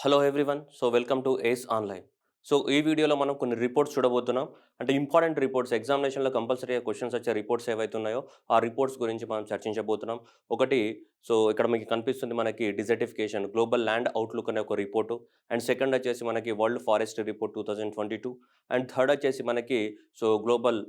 Hello everyone. Welcome to Ace online. ఈ వీడియోలో మనం కొన్ని రిపోర్ట్స్ చూడబోతున్నాం. అంటే ఇంపార్టెంట్ రిపోర్ట్స్ ఎగ్జామినేషన్‌లో కంపల్సరీగా క్వెషన్స్ వచ్చే రిపోర్ట్స్ ఏవైతే ఉన్నాయో, ఆ రిపోర్ట్స్ గురించి మనం చర్చించబోతున్నాం. ఒకటి ఇక్కడ మీకు కనిపిస్తుంది మనకి డిజర్టిఫికేషన్ గ్లోబల్ ల్యాండ్ అవుట్‌లుక్ అనే ఒక రిపోర్టు. అండ్ సెకండ్ వచ్చేసి మనకి world forest report 2022. And third వచ్చేసి మనకి global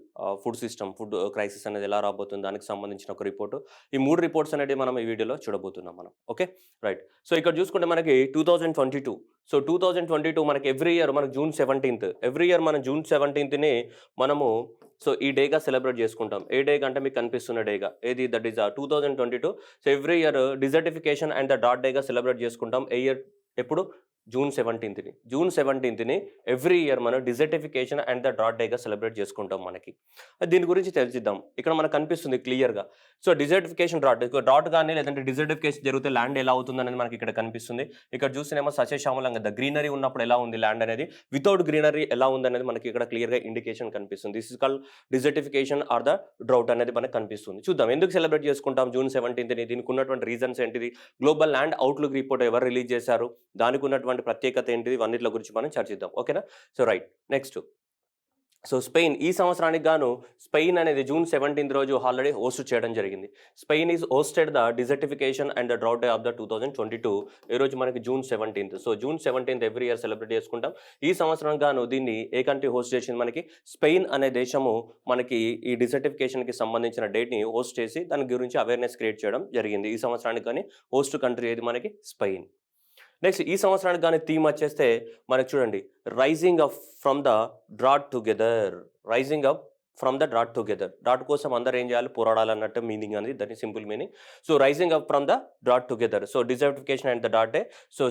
food system, food crisis అనేది ఎలా రాబోతుంది దానికి సంబంధించిన ఒక రిపోర్టు. ఈ 3 రిపోర్ట్స్ అనేటివి మనం ఈ వీడియోలో చూడబోతున్నాం మనం. ఓకే. రైట్. ఇక్కడ చూసుకుంటే మనకి 2022. 2022 మనకి ఎవ్రీ ఇయర్ మనకు జూన్ 17th. ఎవ్రీ ఇయర్ మనం జూన్ 17థ్‌ని మనము ఈ డేగా సెలబ్రేట్ చేసుకుంటాం. ఏ డే అంటే మీకు కనిపిస్తున్న డేగా. ఏది that is 2022. Every year desertification and the dot డేగా సెలబ్రేట్ చేసుకుంటాం. ఏ ఇయర్ ఎప్పుడు? జూన్ 17థ్‌ని. జూన్ 17థ్‌ని ఎవ్రీ ఇయర్ మనం డిజర్టిఫికేషన్ అండ్ ద డాట్ డేగా సెలబ్రేట్ చేసుకుంటాం మనకి. దీని గురించి తెలిసిద్దాం. ఇక్కడ మనకు కనిపిస్తుంది క్లియర్‌గా. డిజర్టిఫికేషన్ డాట్ గాని లేదంటే డిజర్టిఫికేషన్ జరిగితే ల్యాండ్ ఎలా అవుతుందనేది మనకి ఇక్కడ కనిపిస్తుంది. ఇక్కడ చూస్తేనేమో సస్యశ్యామలంగా గ్రీనరీ ఉన్నప్పుడు ఎలా ఉంది ల్యాండ్ అనేది, వితౌట్ గ్రీనరీ ఎలా ఉందనేది మనకి ఇక్కడ క్లియర్‌గా ఇండికేషన్ కనిపిస్తుంది. This is called desertification or the drought అనేది మనకు కనిపిస్తుంది. చూద్దాం ఎందుకు సెలబ్రేట్ చేసుకుంటాం జూన్ 17థ్‌ని, దీనికి ఉన్నటువంటి రీజన్స్ ఏంటిది, గ్లోబల్ ల్యాండ్ అవుట్‌లుక్ రిపోర్ట్ ఎవరు రిలీజ్ చేశారు, దానికి ఉన్నటువంటి ప్రత్యేకత ఏంటిది, ఇవన్నిటి గురించి మనం చర్చిద్దాం. ఓకేనా. రైట్. నెక్స్ట్ స్పెయిన్ ఈ సంవత్సరానికి గాను స్పెయిన్ అనేది జూన్ 17th రోజు ఆల్రెడీ హోస్ట్ చేయడం జరిగింది. Spain is hosted the desertification and the drought day of the 2022. ఈ రోజు మనకి June 17th. June 17th every year celebrate చేసుకుంటాం. ఈ సంవత్సరం గాను దీన్ని ఏ కంట్రీ హోస్ట్ చేసింది, మనకి స్పెయిన్ అనే దేశము మనకి ఈ డిజర్టిఫికేషన్కి సంబంధించిన డేట్ని హోస్ట్ చేసి దాని గురించి అవేర్నెస్ క్రియేట్ చేయడం జరిగింది. ఈ సంవత్సరానికి కానీ హోస్ట్ కంట్రీ ఏది, మనకి స్పెయిన్. నెక్స్ట్ ఈ సంవత్సరానికి కానీ థీమ్ వచ్చేస్తే మనకి చూడండి, rising up from the drought together. Rising up from the drought together. Drought కోసం అందరూ ఏం చేయాలి, పోరాడాలన్నట్టు మీనింగ్ అనేది, దాని simple meaning. Rising up from the drought together. Desertification and the డాట్ డే.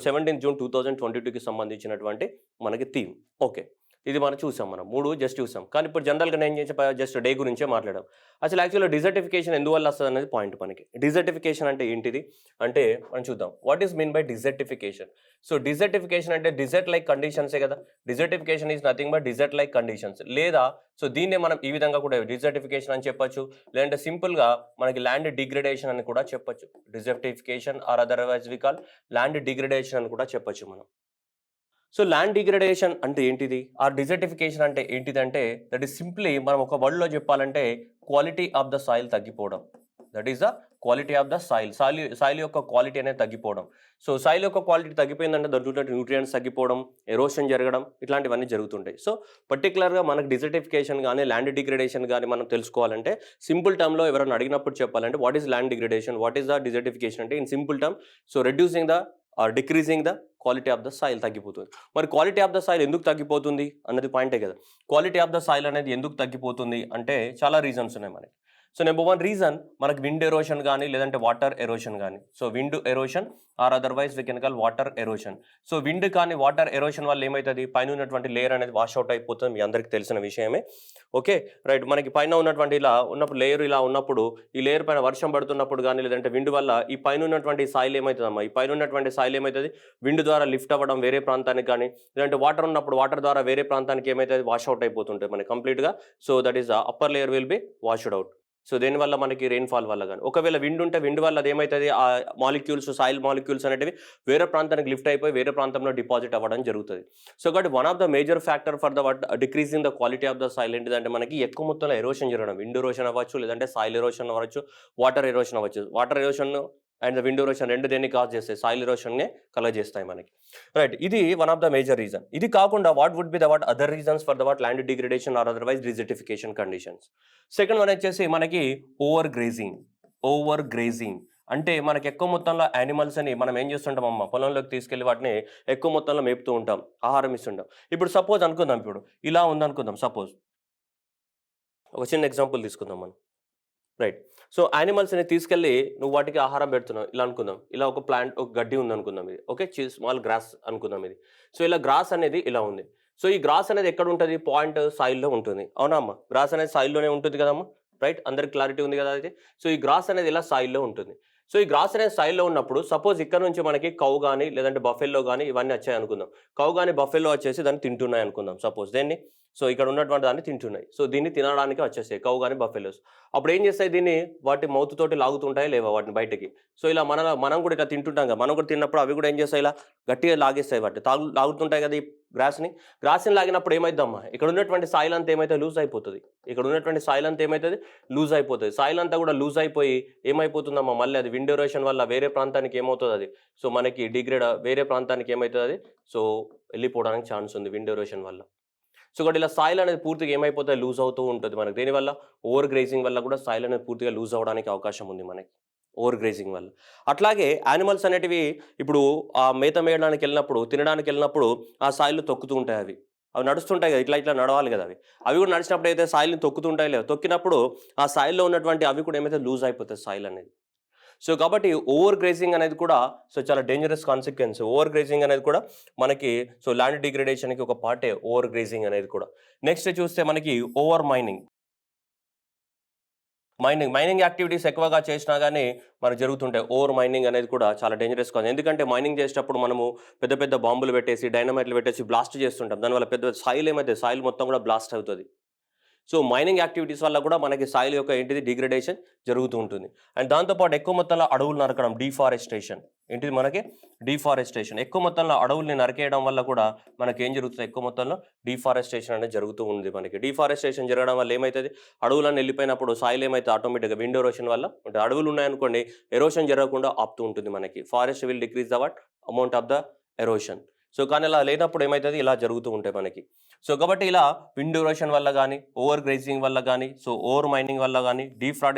17th June 2022కి సంబంధించినటువంటి మనకి థీమ్. ఓకే. ఇది మనం చూసాం, మనం 3 జస్ట్ చూసాం. కానీ ఇప్పుడు జనరల్గా నేను జస్ట్ డే గురించే మాట్లాడాం. అసలు యాక్చువల్గా డిజర్టిఫికేషన్ ఎందువల్ల వస్తుంది అనేది పాయింట్ మనకి. డిజర్టిఫికేషన్ అంటే ఏంటిది అంటే మనం చూద్దాం. What is mean by desertification? Desertification అంటే డిజర్ట్ లైక్ కండిషన్సే కదా. Desertification is nothing but desert like conditions. లేదా దీన్నే మనం ఈ విధంగా కూడా డిజర్టిఫికేషన్ అని చెప్పొచ్చు, లేదంటే సింపుల్గా మనకి ల్యాండ్ డిగ్రేడేషన్ అని కూడా చెప్పొచ్చు. Desertification or otherwise we call land degradation అని కూడా చెప్పొచ్చు మనం. ల్యాండ్ డిగ్రేడేషన్ అంటే ఏంటిది, ఆర్ డిజర్టిఫికేషన్ అంటే ఏంటిదంటే దట్ ఈస్ సింప్లీ మనం ఒక వర్డ్లో చెప్పాలంటే క్వాలిటీ ఆఫ్ ద సాయిల్ తగ్గిపోవడం. That is the quality of the soil. Soil యొక్క క్వాలిటీ అనేది తగ్గిపోవడం. సాయిల్ యొక్క క్వాలిటీ తగ్గిపోయిందంటే దాంట్లో న్యూట్రియంట్స్ తగ్గిపోవడం, ఎరోషన్ జరగడం, ఇట్లాంటివన్నీ జరుగుతుంటాయి. పర్టికులర్గా మనకు డిజర్టిఫికేషన్ కానీ ల్యాండ్ డిగ్రేడేషన్ కానీ మనం తెలుసుకోవాలంటే సింపుల్ టర్మ్లో ఎవరైనా అడిగినప్పుడు చెప్పాలంటే what is land degradation, what is the desertification అంటే in simple term reducing the or decreasing the quality of the soil తగ్గిపోతుంది. మరి క్వాలిటీ ఆఫ్ ద సాయిల్ ఎందుకు తగ్గిపోతుంది అన్నది పాయింటే కదా. క్వాలిటీ ఆఫ్ ద సాయిల్ అనేది ఎందుకు తగ్గిపోతుంది అంటే చాలా రీజన్స్ ఉన్నాయి మనకి. నెంబర్ 1 రీజన్ మనకి విండ్ ఎరోషన్ కానీ లేదంటే వాటర్ ఎరోషన్ కానీ. Wind erosion or otherwise we can call water erosion. Wind కానీ వాటర్ ఎరోషన్ వల్ల ఏమవుతుంది, పైన ఉన్నటువంటి లేయర్ అనేది వాష్ అవుట్ అయిపోతుంది, మీ అందరికీ తెలిసిన విషయమే. ఓకే. రైట్. మనకి పైన ఉన్నటువంటి ఇలా ఉన్నప్పుడు లేయర్ ఇలా ఉన్నప్పుడు ఈ లేయర్ పైన వర్షం పడుతున్నప్పుడు కానీ లేదంటే విండ్ వల్ల ఈ పైన ఉన్నటువంటి సాయిల్ ఏమవుతుందమ్మా, ఈ పైన ఉన్నటువంటి సాయిల్ ఏమవుతుంది, విండ్ ద్వారా లిఫ్ట్ అవ్వడం వేరే ప్రాంతానికి కానీ, లేదంటే వాటర్ ఉన్నప్పుడు వాటర్ ద్వారా వేరే ప్రాంతానికి ఏమవుతుంది, వాష్ అవుట్ అయిపోతుంటుంది మనకి కంప్లీట్గా. That is upper layer will be washed out. దేనివల్ల మనకి రెయిన్ఫాల్ వల్ల కానీ. ఒకవేళ విండ్ ఉంటే విండ్ వల్ల అదేమవుతుంది, ఆ మాలిక్యూల్స్, సాయిల్ మాలిక్యూల్స్ అనేటివి వేరే ప్రాంతానికి లిఫ్ట్ అయిపోయి వేరే ప్రాంతంలో డిపాజిట్ అవ్వడం జరుగుతుంది. కాబట్టి one of the major factor for the decreasing the quality of the soil ఏంటిదంటే మనకి ఎక్కువ మొత్తంలో ఎరోషన్ జరగడం. విండ్ ఎరోషన్ అవ్వచ్చు, లేదంటే సాయిల్ ఎరోషన్ అవ్వచ్చు, వాటర్ ఎరోషన్ అవ్వచ్చు. Water erosion and wind erosion రెండు దేన్ని కాజ్ చేస్తాయి, సాయిల్ ఎరోషన్నే కలగజేస్తాయి మనకి. రైట్. ఇది one of the major reason. ఇది కాకుండా what would be the other reasons for the land degradation or otherwise desertification conditions. Second one వచ్చేసి మనకి ఓవర్ గ్రేజింగ్ అంటే మనకి ఎక్కువ మొత్తంలో యానిమల్స్ అని మనం ఏం చేస్తుంటాం అమ్మ, పొలంలోకి తీసుకెళ్లి వాటిని ఎక్కువ మొత్తంలో మేపుతూ ఉంటాం, ఆహారం ఇస్తుంటాం. ఇప్పుడు సపోజ్ అనుకుందాం, ఇప్పుడు ఇలా ఉందనుకుందాం, సపోజ్ ఒక చిన్న ఎగ్జాంపుల్ తీసుకుందాం మనం. రైట్. యానిమల్స్ని తీసుకెళ్ళి నువ్వు వాటికి ఆహారం పెడుతున్నావు, ఇలా అనుకుందాం. ఇలా ఒక ప్లాంట్, ఒక గడ్డి ఉంది అనుకుందాం, ఇది ఓకే, స్మాల్ గ్రాస్ అనుకుందాం ఇది. ఇలా గ్రాస్ అనేది ఇలా ఉంది. ఈ గ్రాస్ అనేది ఎక్కడ ఉంటుంది, పాయింట్ సాయిల్లో ఉంటుంది. అవునా అమ్మ, గ్రాస్ అనేది సాయిల్లోనే ఉంటుంది కదమ్మా. రైట్. అందరికి క్లారిటీ ఉంది కదా అయితే. ఈ గ్రాస్ అనేది ఇలా సాయిల్లో ఉంటుంది. సో ఈ గ్రాస్ అనేది సాయిల్‌లో ఉన్నప్పుడు సపోజ్ ఇక్కడ నుంచి మనకి కౌ గాని, లేదంటే బఫెల్లో గాని ఇవన్నీ వచ్చాయనుకుందాం. కౌ గాని, బఫెల్లో వచ్చేసి దాన్ని తింటున్నాయనుకుందాం సపోజ్. దేన్ని? సో ఇక్కడ ఉన్నటువంటి దాన్ని తింటున్నాయి. సో దీన్ని తినడానికి వచ్చేసాయి కౌ గాని, బఫెలోస్. అప్పుడు ఏం చేస్తాయి దీన్ని? వాటి మౌత్ తోటి లాగుతుంటాయా లేవా వాటిని బయటకి? సో ఇలా మనం కూడా ఇట్లా తింటుంటాం కదా! మనం కూడా తిన్నప్పుడు అవి కూడా ఏం చేస్తాయి ఇలా గట్టిగా లాగేస్తాయి వాటిని. లాగుతుంటాయి కదా! ఈ గ్రాస్‌ని. గ్రాస్‌ని లాగినప్పుడు ఏమైద్దమ్మా? ఇక్కడ ఉన్నటువంటి సాయిల్ అంతా ఏమైతే లూజ్ అయిపోతది. ఇక్కడ ఉన్నటువంటి సాయిల్ అంతా ఏమైతది? లూజ్ అయిపోతది. సాయిల్ అంతా కూడా లూజ్ అయిపోయి ఏమైపోతుందమ్మా? మళ్ళీ అది విండ్ ఎరోషన్ వల్ల వేరే ప్రాంతానికి ఏమవుతదది? సో మనకి వేరే ప్రాంతానికి ఏమైతదది? సో వెళ్ళిపోవడానికి ఛాన్స్ ఉంది విండ్ ఎరోషన్ వల్ల. సో ఒకటి ఇలా సాయిల్ అనేది పూర్తిగా ఏమైపోతది? లూజ్ అవుతూ ఉంటది మనకి. దేనివల్ల? ఓవర్ గ్రేజింగ్ వల్ల కూడా సాయిల్ అనేది పూర్తిగా లూజ్ అవ్వడానికి అవకాశం ఉంది మనకి. ఓవర్ గ్రేజింగ్ వల్ల. అట్లాగే యానిమల్స్ అనేటివి ఇప్పుడు మేత మేయడానికెళ్ళినప్పుడు, తినడానికెళ్ళినప్పుడు ఆ సాయిల్‌లో తొక్కుతూ ఉంటాయి అవి. అవి నడుస్తుంటాయి కదా! ఇట్లా ఇట్లా నడవాలి కదా అవి. అవి కూడా నడిచినప్పుడు అయితే సాయిల్‌ని తొక్కుతుంటాయో లేవో. తొక్కినప్పుడు ఆ సాయిల్‌లో ఉన్నటువంటి అవి కూడా ఏమైతే లూజ్ అయిపోతాయి సాయిల్ అనేది. సో కాబట్టి ఓవర్ గ్రేజింగ్ అనేది కూడా సో చాలా డేంజరస్ కాన్సిక్వెన్స్. ఓవర్ గ్రేజింగ్ అనేది కూడా మనకి సో ల్యాండ్ డిగ్రేడేషన్‌కి ఒక పార్టే ఓవర్ గ్రేజింగ్ అనేది కూడా. నెక్స్ట్ చూస్తే మనకి ఓవర్ మైనింగ్. మైనింగ్ యాక్టివిటీస్ ఎక్కువగా చేసినా గానీ మనకు జరుగుతుంటాయి. ఓవర్ మైనింగ్ అనేది కూడా చాలా డేంజరస్ కాజ్. ఎందుకంటే మైనింగ్ చేసేటప్పుడు మనము పెద్ద పెద్ద బాంబులు పెట్టేసి, డైనమైట్‌లు పెట్టేసి బ్లాస్ట్ చేస్తుంటాం. దానివల్ల పెద్ద సాయిల్ మొత్తం కూడా బ్లాస్ట్ అవుతది. సో మైనింగ్ యాక్టివిటీస్ వల్ల కూడా మనకి సాయిల్ యొక్క ఏంటిది డిగ్రేడేషన్ జరుగుతూ ఉంటుంది. అండ్ దాంతో పాటు ఎక్కువ మొత్తంలో అడవులు నరకడం డీఫారెస్టేషన్. ఏంటిది మనకి? డీఫారెస్టేషన్. ఎక్కువ మొత్తంలో అడవుల్ని నరికేయడం వల్ల కూడా మనకేం జరుగుతుంది? ఎక్కువ మొత్తంలో డీఫారెస్టేషన్ అనేది జరుగుతూ ఉంది మనకి. డీఫారెస్టేషన్ జరగడం వల్ల ఏమైతది? అడవులన్నీ వెళ్ళిపోయినప్పుడు సాయిల్ ఏమైతే ఆటోమేటిక్‌గా విండ్ ఎరోషన్ వల్ల అంటే అడవులు ఉన్నాయనుకోండి ఎరోషన్ జరగకుండా ఆపుతూ ఉంటుంది మనకి. Forest will decrease the amount of the erosion. So కానీ అలా లేనప్పుడు ఏమైతది? ఇలా జరుగుతూ ఉంటాయి మనకి. సో కాబట్టి ఇలా విండ్ ఎరోషన్ వల్ల గానీ, ఓవర్ గ్రేజింగ్ వల్ల గానీ, సో ఓవర్ మైనింగ్ వల్ల గానీ,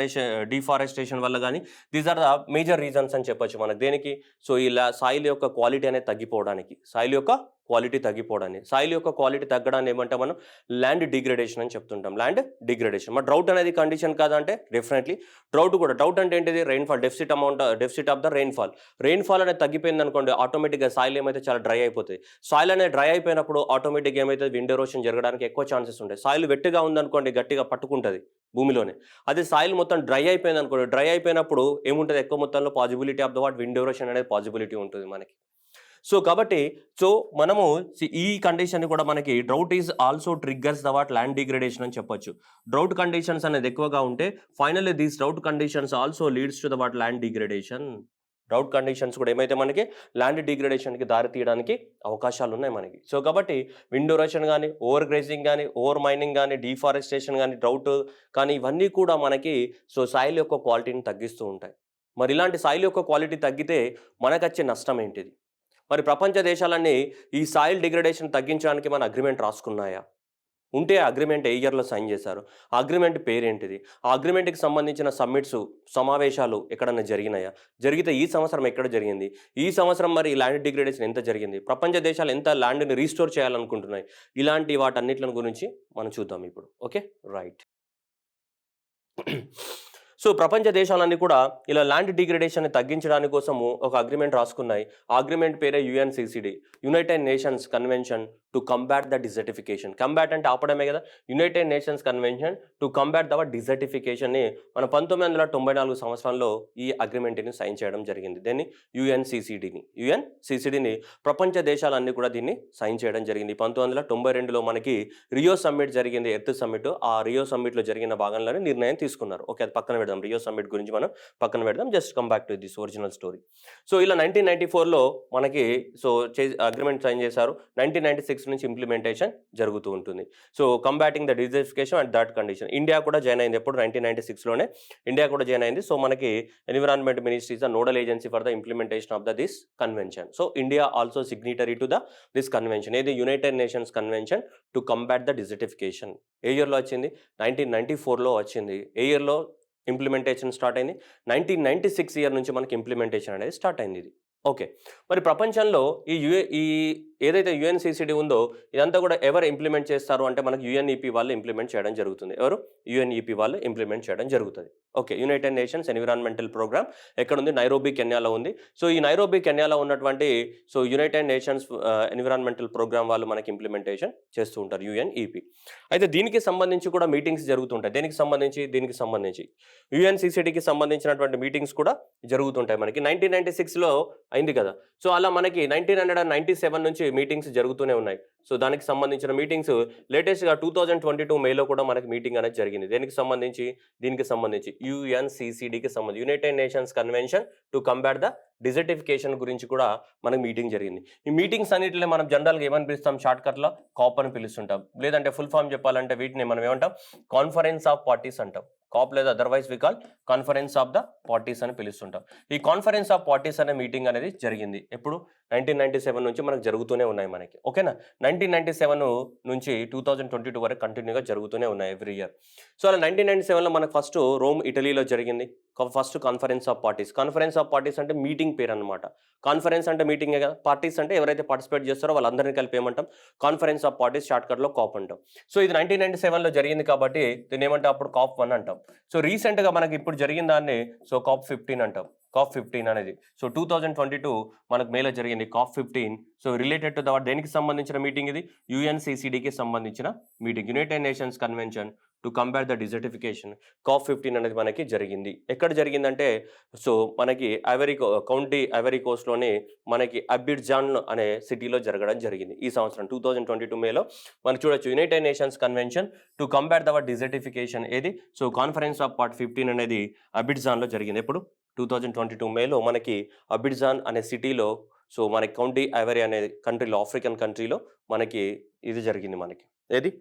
డీఫారెస్టేషన్ వల్ల గానీ these are the major reasons అని చెప్పొచ్చు మనకు. దేనికి? సో ఇలా సాయిల్ యొక్క క్వాలిటీ అనేది తగ్గిపోవడానికి. సాయిల్ యొక్క క్వాలిటీ తగ్గడాన్ని ఏమంటాం మనం? ల్యాండ్ డిగ్రేడేషన్ అని చెప్తుంటాం. Land degradation. మరి డ్రౌట్ అనేది కండిషన్ కాదా అంటే డెఫినెట్‌లీ డ్రౌట్ అంటే ఏంటిది? డెఫిసిట్ ఆఫ్ ద రెయిన్‌ఫాల్ అనేది తగ్గిపోయిందనుకోండి ఆటోమేటిక్‌గా సాయిల్ ఏమైతే చాలా డ్రై అయిపోతది. సాయిల్ అనేది డ్రై అయిపోయినప్పుడు ఆటోమేటిక్‌గా ఏమైతది? విండ్ ఎరోషన్ జరగడానికి ఎక్కువ ఛాన్సెస్ ఉంటాయి. సాయిల్ వెట్‌గా ఉందనుకోండి గట్టిగా పట్టుకుంటది భూమిలోనే. అదే సాయిల్ మొత్తం డ్రై అయిపోయిందనుకోండి, డ్రై అయిపోయినప్పుడు ఏముంటది? ఎక్కువ మొత్తంలో possibility of the wind erosion అనేది పాజిబిలిటీ ఉంటుంది మనకి. సో కాబట్టి మనము ఈ కండిషన్‌ని కూడా మనకి drought is also triggers the land degradation అని చెప్పొచ్చు. డ్రౌట్ కండిషన్స్ అనేది ఎక్కువగా ఉంటే finally these drought conditions also leads to the land degradation. Drought conditions కూడా ఏమైతే మనకి ల్యాండ్ డిగ్రేడేషన్‌కి దారి తీయడానికి అవకాశాలున్నాయి మనకి. సో కాబట్టి విండ్ ఎరోషన్ గానీ, ఓవర్ గ్రేజింగ్ గానీ, ఓవర్ మైనింగ్ గానీ, డీఫారెస్టేషన్ గానీ, డ్రౌట్ కానీ ఇవన్నీ కూడా మనకి సో సాయిల్ యొక్క క్వాలిటీని తగ్గిస్తూ ఉంటాయి. మరి ఇలాంటి సాయిల్ యొక్క క్వాలిటీ తగ్గితే మనకొచ్చే నష్టం ఏంటిది? మరి ప్రపంచ దేశాలన్నీ ఈ సాయిల్ డిగ్రేడేషన్ తగ్గించడానికి మన అగ్రీమెంట్ రాసుకున్నాయా? ఉంటే ఆ అగ్రీమెంట్ ఏ ఇయర్‌లో సైన్ చేశారు? ఆ అగ్రీమెంట్ పేరేంటిది? ఆ అగ్రీమెంట్‌కి సంబంధించిన సమావేశాలు ఎక్కడన్నా జరిగినాయా? జరిగితే ఈ సంవత్సరం ఎక్కడ జరిగింది? ఈ సంవత్సరం మరి ల్యాండ్ డిగ్రేడేషన్ ఎంత జరిగింది? ప్రపంచ దేశాలు ఎంత ల్యాండ్‌ని రీస్టోర్ చేయాలనుకుంటున్నాయి? ఇలాంటి వాటన్నిట్లని గురించి మనం చూద్దాం ఇప్పుడు. ఓకే. రైట్. సో ప్రపంచ దేశాలన్నీ కూడా ఇలా ల్యాండ్ డిగ్రేడేషన్‌ని తగ్గించడానికి కోసము ఒక అగ్రీమెంట్ రాసుకున్నాయి. ఆ అగ్రీమెంట్ పేరే UNCCD. United Nations convention to combat the desertification. Combat అంటే ఆపడమే కదా! United Nations convention to combat the డిజర్టిఫికేషన్‌ని మన 1994 సంవత్సరంలో ఈ అగ్రీమెంట్‌ని సైన్ చేయడం జరిగింది. దీన్ని యుఎన్‌సిసిడిని ప్రపంచ దేశాలన్నీ కూడా దీన్ని సైన్ చేయడం జరిగింది. 1992లో మనకి రియో సమ్మిట్ జరిగింది. Earth summit. ఆ రియో సమ్మిట్‌లో జరిగిన భాగంలోనే నిర్ణయం తీసుకున్నారు. ఓకే. అది పక్కన పెడదాం. రియో సమ్మిట్ గురించి మనం పక్కన పెడదాం. Just come back to this original story. So ఇలా 1994లో మనకి సో అగ్రీమెంట్ సైన్ చేశారు. 1996 నుంచి ఇంప్లిమెంటేషన్ జరుగుతూ ఉంటుంది. So combating the desertification and that condition. India కూడా జాయిన్ అయింది. ఎప్పుడు? 1996లోనే ఇండియా కూడా జాయిన్ అయింది. సో మనకి environment ministry is the nodal agency for the implementation of this convention. So India also signatory to this convention. ఏది? United Nations convention to combat the desertification. ఏ ఇయర్‌లో వచ్చింది? 1994లో వచ్చింది. ఏ ఇయర్‌లో ఇంప్లిమెంటేషన్ స్టార్ట్ అయింది? 1996 ఇయర్ నుంచి మనకి ఇంప్లిమెంటేషన్ అనేది స్టార్ట్ అయింది ఇది. ఓకే. మరి ప్రపంచంలో ఈ ఏదైతే యుఎన్సిసిడి ఉందో ఇదంతా కూడా ఎవరు ఇంప్లిమెంట్ చేస్తారు అంటే మనకి యుఎన్ఈపి వాళ్ళు ఇంప్లిమెంట్ చేయడం జరుగుతుంది. ఎవరు? యుఎన్ఈపి వాళ్ళు ఇంప్లిమెంట్ చేయడం జరుగుతుంది. Okay. United Nations environmental programme ఎక్కడుంది? నైరోబీ కెన్యాలో ఉంది. సో ఈ నైరోబీ కెన్యాలో ఉన్నటువంటి యునైటెడ్ నేషన్స్ ఎన్విరాన్మెంటల్ ప్రోగ్రామ్ వాళ్ళు మనకి ఇంప్లిమెంటేషన్ చేస్తూ ఉంటారు యుఎన్ఈపి. అయితే దీనికి సంబంధించి కూడా మీటింగ్స్ జరుగుతుంటాయి. దీనికి సంబంధించి యుఎన్సిసిడికి సంబంధించినటువంటి మీటింగ్స్ కూడా జరుగుతుంటాయి. మనకి 1996లో అయింది కదా. సో అలా మనకి 1997 నుంచి మీటింగ్స్ జరుగుతూనే ఉన్నాయి. సో దానికి సంబంధించిన మీటింగ్స్ లేటెస్ట్‌గా 2022 మేలో కూడా మనకి మీటింగ్ అనేది జరిగింది. దీనికి సంబంధించి యుఎన్సిసిడికి సంబంధించి United Nations convention to combat the desertification గురించి కూడా మనకి మీటింగ్ జరిగింది. ఈ మీటింగ్స్ అన్నిటిని మనం జనరల్‌గా ఏమని పిలుస్తాం? షార్ట్‌కట్‌లో కాప్ అని పిలుస్తుంటాం. లేదంటే ఫుల్ ఫామ్ చెప్పాలంటే వీటిని మనం ఏమంటాం? కాన్ఫరెన్స్ ఆఫ్ పార్టీస్ అంటాం. కాప్ లేదా otherwise we call conference of the parties అని పిలుస్తుంటాం. ఈ కాన్ఫరెన్స్ ఆఫ్ పార్టీస్ అనే మీటింగ్ అనేది జరిగింది. ఎప్పుడు? 1997 నుంచి మనకు జరుగుతూనే ఉన్నాయి మనకి. ఓకేనా? 1997 నుంచి 2022 వరకు కంటిన్యూగా జరుగుతూనే ఉన్నాయి ఎవ్రీ ఇయర్. సో అలా 1997లో మనకు ఫస్ట్ రోమ్ ఇటలీలో జరిగింది. First conference of parties. Conference of parties అంటే మీటింగ్ పేరు అనమాట. కాన్ఫరెన్స్ అంటే మీటింగే కదా. పార్టీస్ అంటే ఎవరైతే పార్టిసిపేట్ చేస్తారో వాళ్ళందరినీ కలిపి ఏమంటాం? కాన్ఫరెన్స్ ఆఫ్ పార్టీస్, షార్ట్‌కట్‌లో కాప్ అంటాం. సో ఇది 1997లో జరిగింది కాబట్టి దీన్ని ఏమంటాం? అప్పుడు కాప్ 1 అంటాం. సో రీసెంట్‌గా మనకి ఇప్పుడు జరిగిన దాన్ని కాప్ 15 అంటాం. కాప్ 15 అనేది. సో 2022 మనకు మేలో జరిగింది కాప్ 15. సో రిలేటెడ్ టు దేనికి సంబంధించిన మీటింగ్ ఇది? యుఎన్సిసిడికి సంబంధించిన meeting. United Nations convention to combat the desertification COP 15 అనేది మనకి జరిగింది. ఎక్కడ జరిగిందంటే మనకి ఐవరీ కోస్ట్‌లోని మనకి అబిడ్జాన్ అనే సిటీలో జరగడం జరిగింది. ఈ సంవత్సరం 2022 మేలో మనం చూడొచ్చు. United Nations convention to combat the desertification ఏది? కాన్ఫరెన్స్ ఆఫ్ పార్ట్ 15 అనేది అబిడ్జాన్‌లో జరిగింది. ఎప్పుడు? 2022 మేలో మనకి అబిడ్జాన్ అనే సిటీలో మనకి కౌంటీ ఐవరీ అనే కంట్రీలో, ఆఫ్రికన్ కంట్రీలో మనకి ఇది జరిగింది మనకి. ఏది?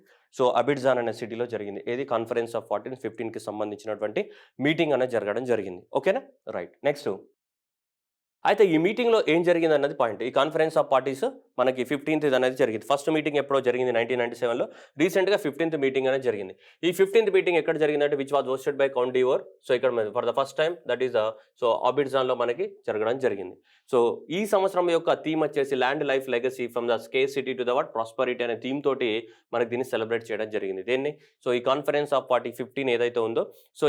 అబిడ్జాన్ అనే సిటీలో జరిగింది. ఏది? కాన్ఫరెన్స్ ఆఫ్ 15కి సంబంధించినటువంటి మీటింగ్ అనేది జరగడం జరిగింది. ఓకేనా? రైట్. నెక్స్ట్ అయితే ఈ మీటింగ్‌లో ఏం జరిగిందన్నది పాయింట్. ఈ కాన్ఫరెన్స్ ఆఫ్ పార్టీస్ మనకి 15థ్ ఇది అనేది జరిగింది. ఫస్ట్ మీటింగ్ ఎప్పుడో జరిగింది 1997లో. రీసెంట్‌గా 15థ్ మీటింగ్ అనేది జరిగింది. ఈ 15థ్ మీటింగ్ ఎక్కడ జరిగిందంటే which was hosted by Cote d'Ivoire. ఇక్కడ for the first time that is అబిడ్జాన్‌లో మనకి జరగడం జరిగింది. ఈ సంవత్సరం యొక్క థీమ్ వచ్చేసి land life legacy from the scarcity to the prosperity అనే థీమ్ తోటి మనకి దీన్ని సెలబ్రేట్ చేయడం జరిగింది. దేన్ని? ఈ కాన్ఫరెన్స్ ఆఫ్ పార్టీ 15 ఏదైతే ఉందో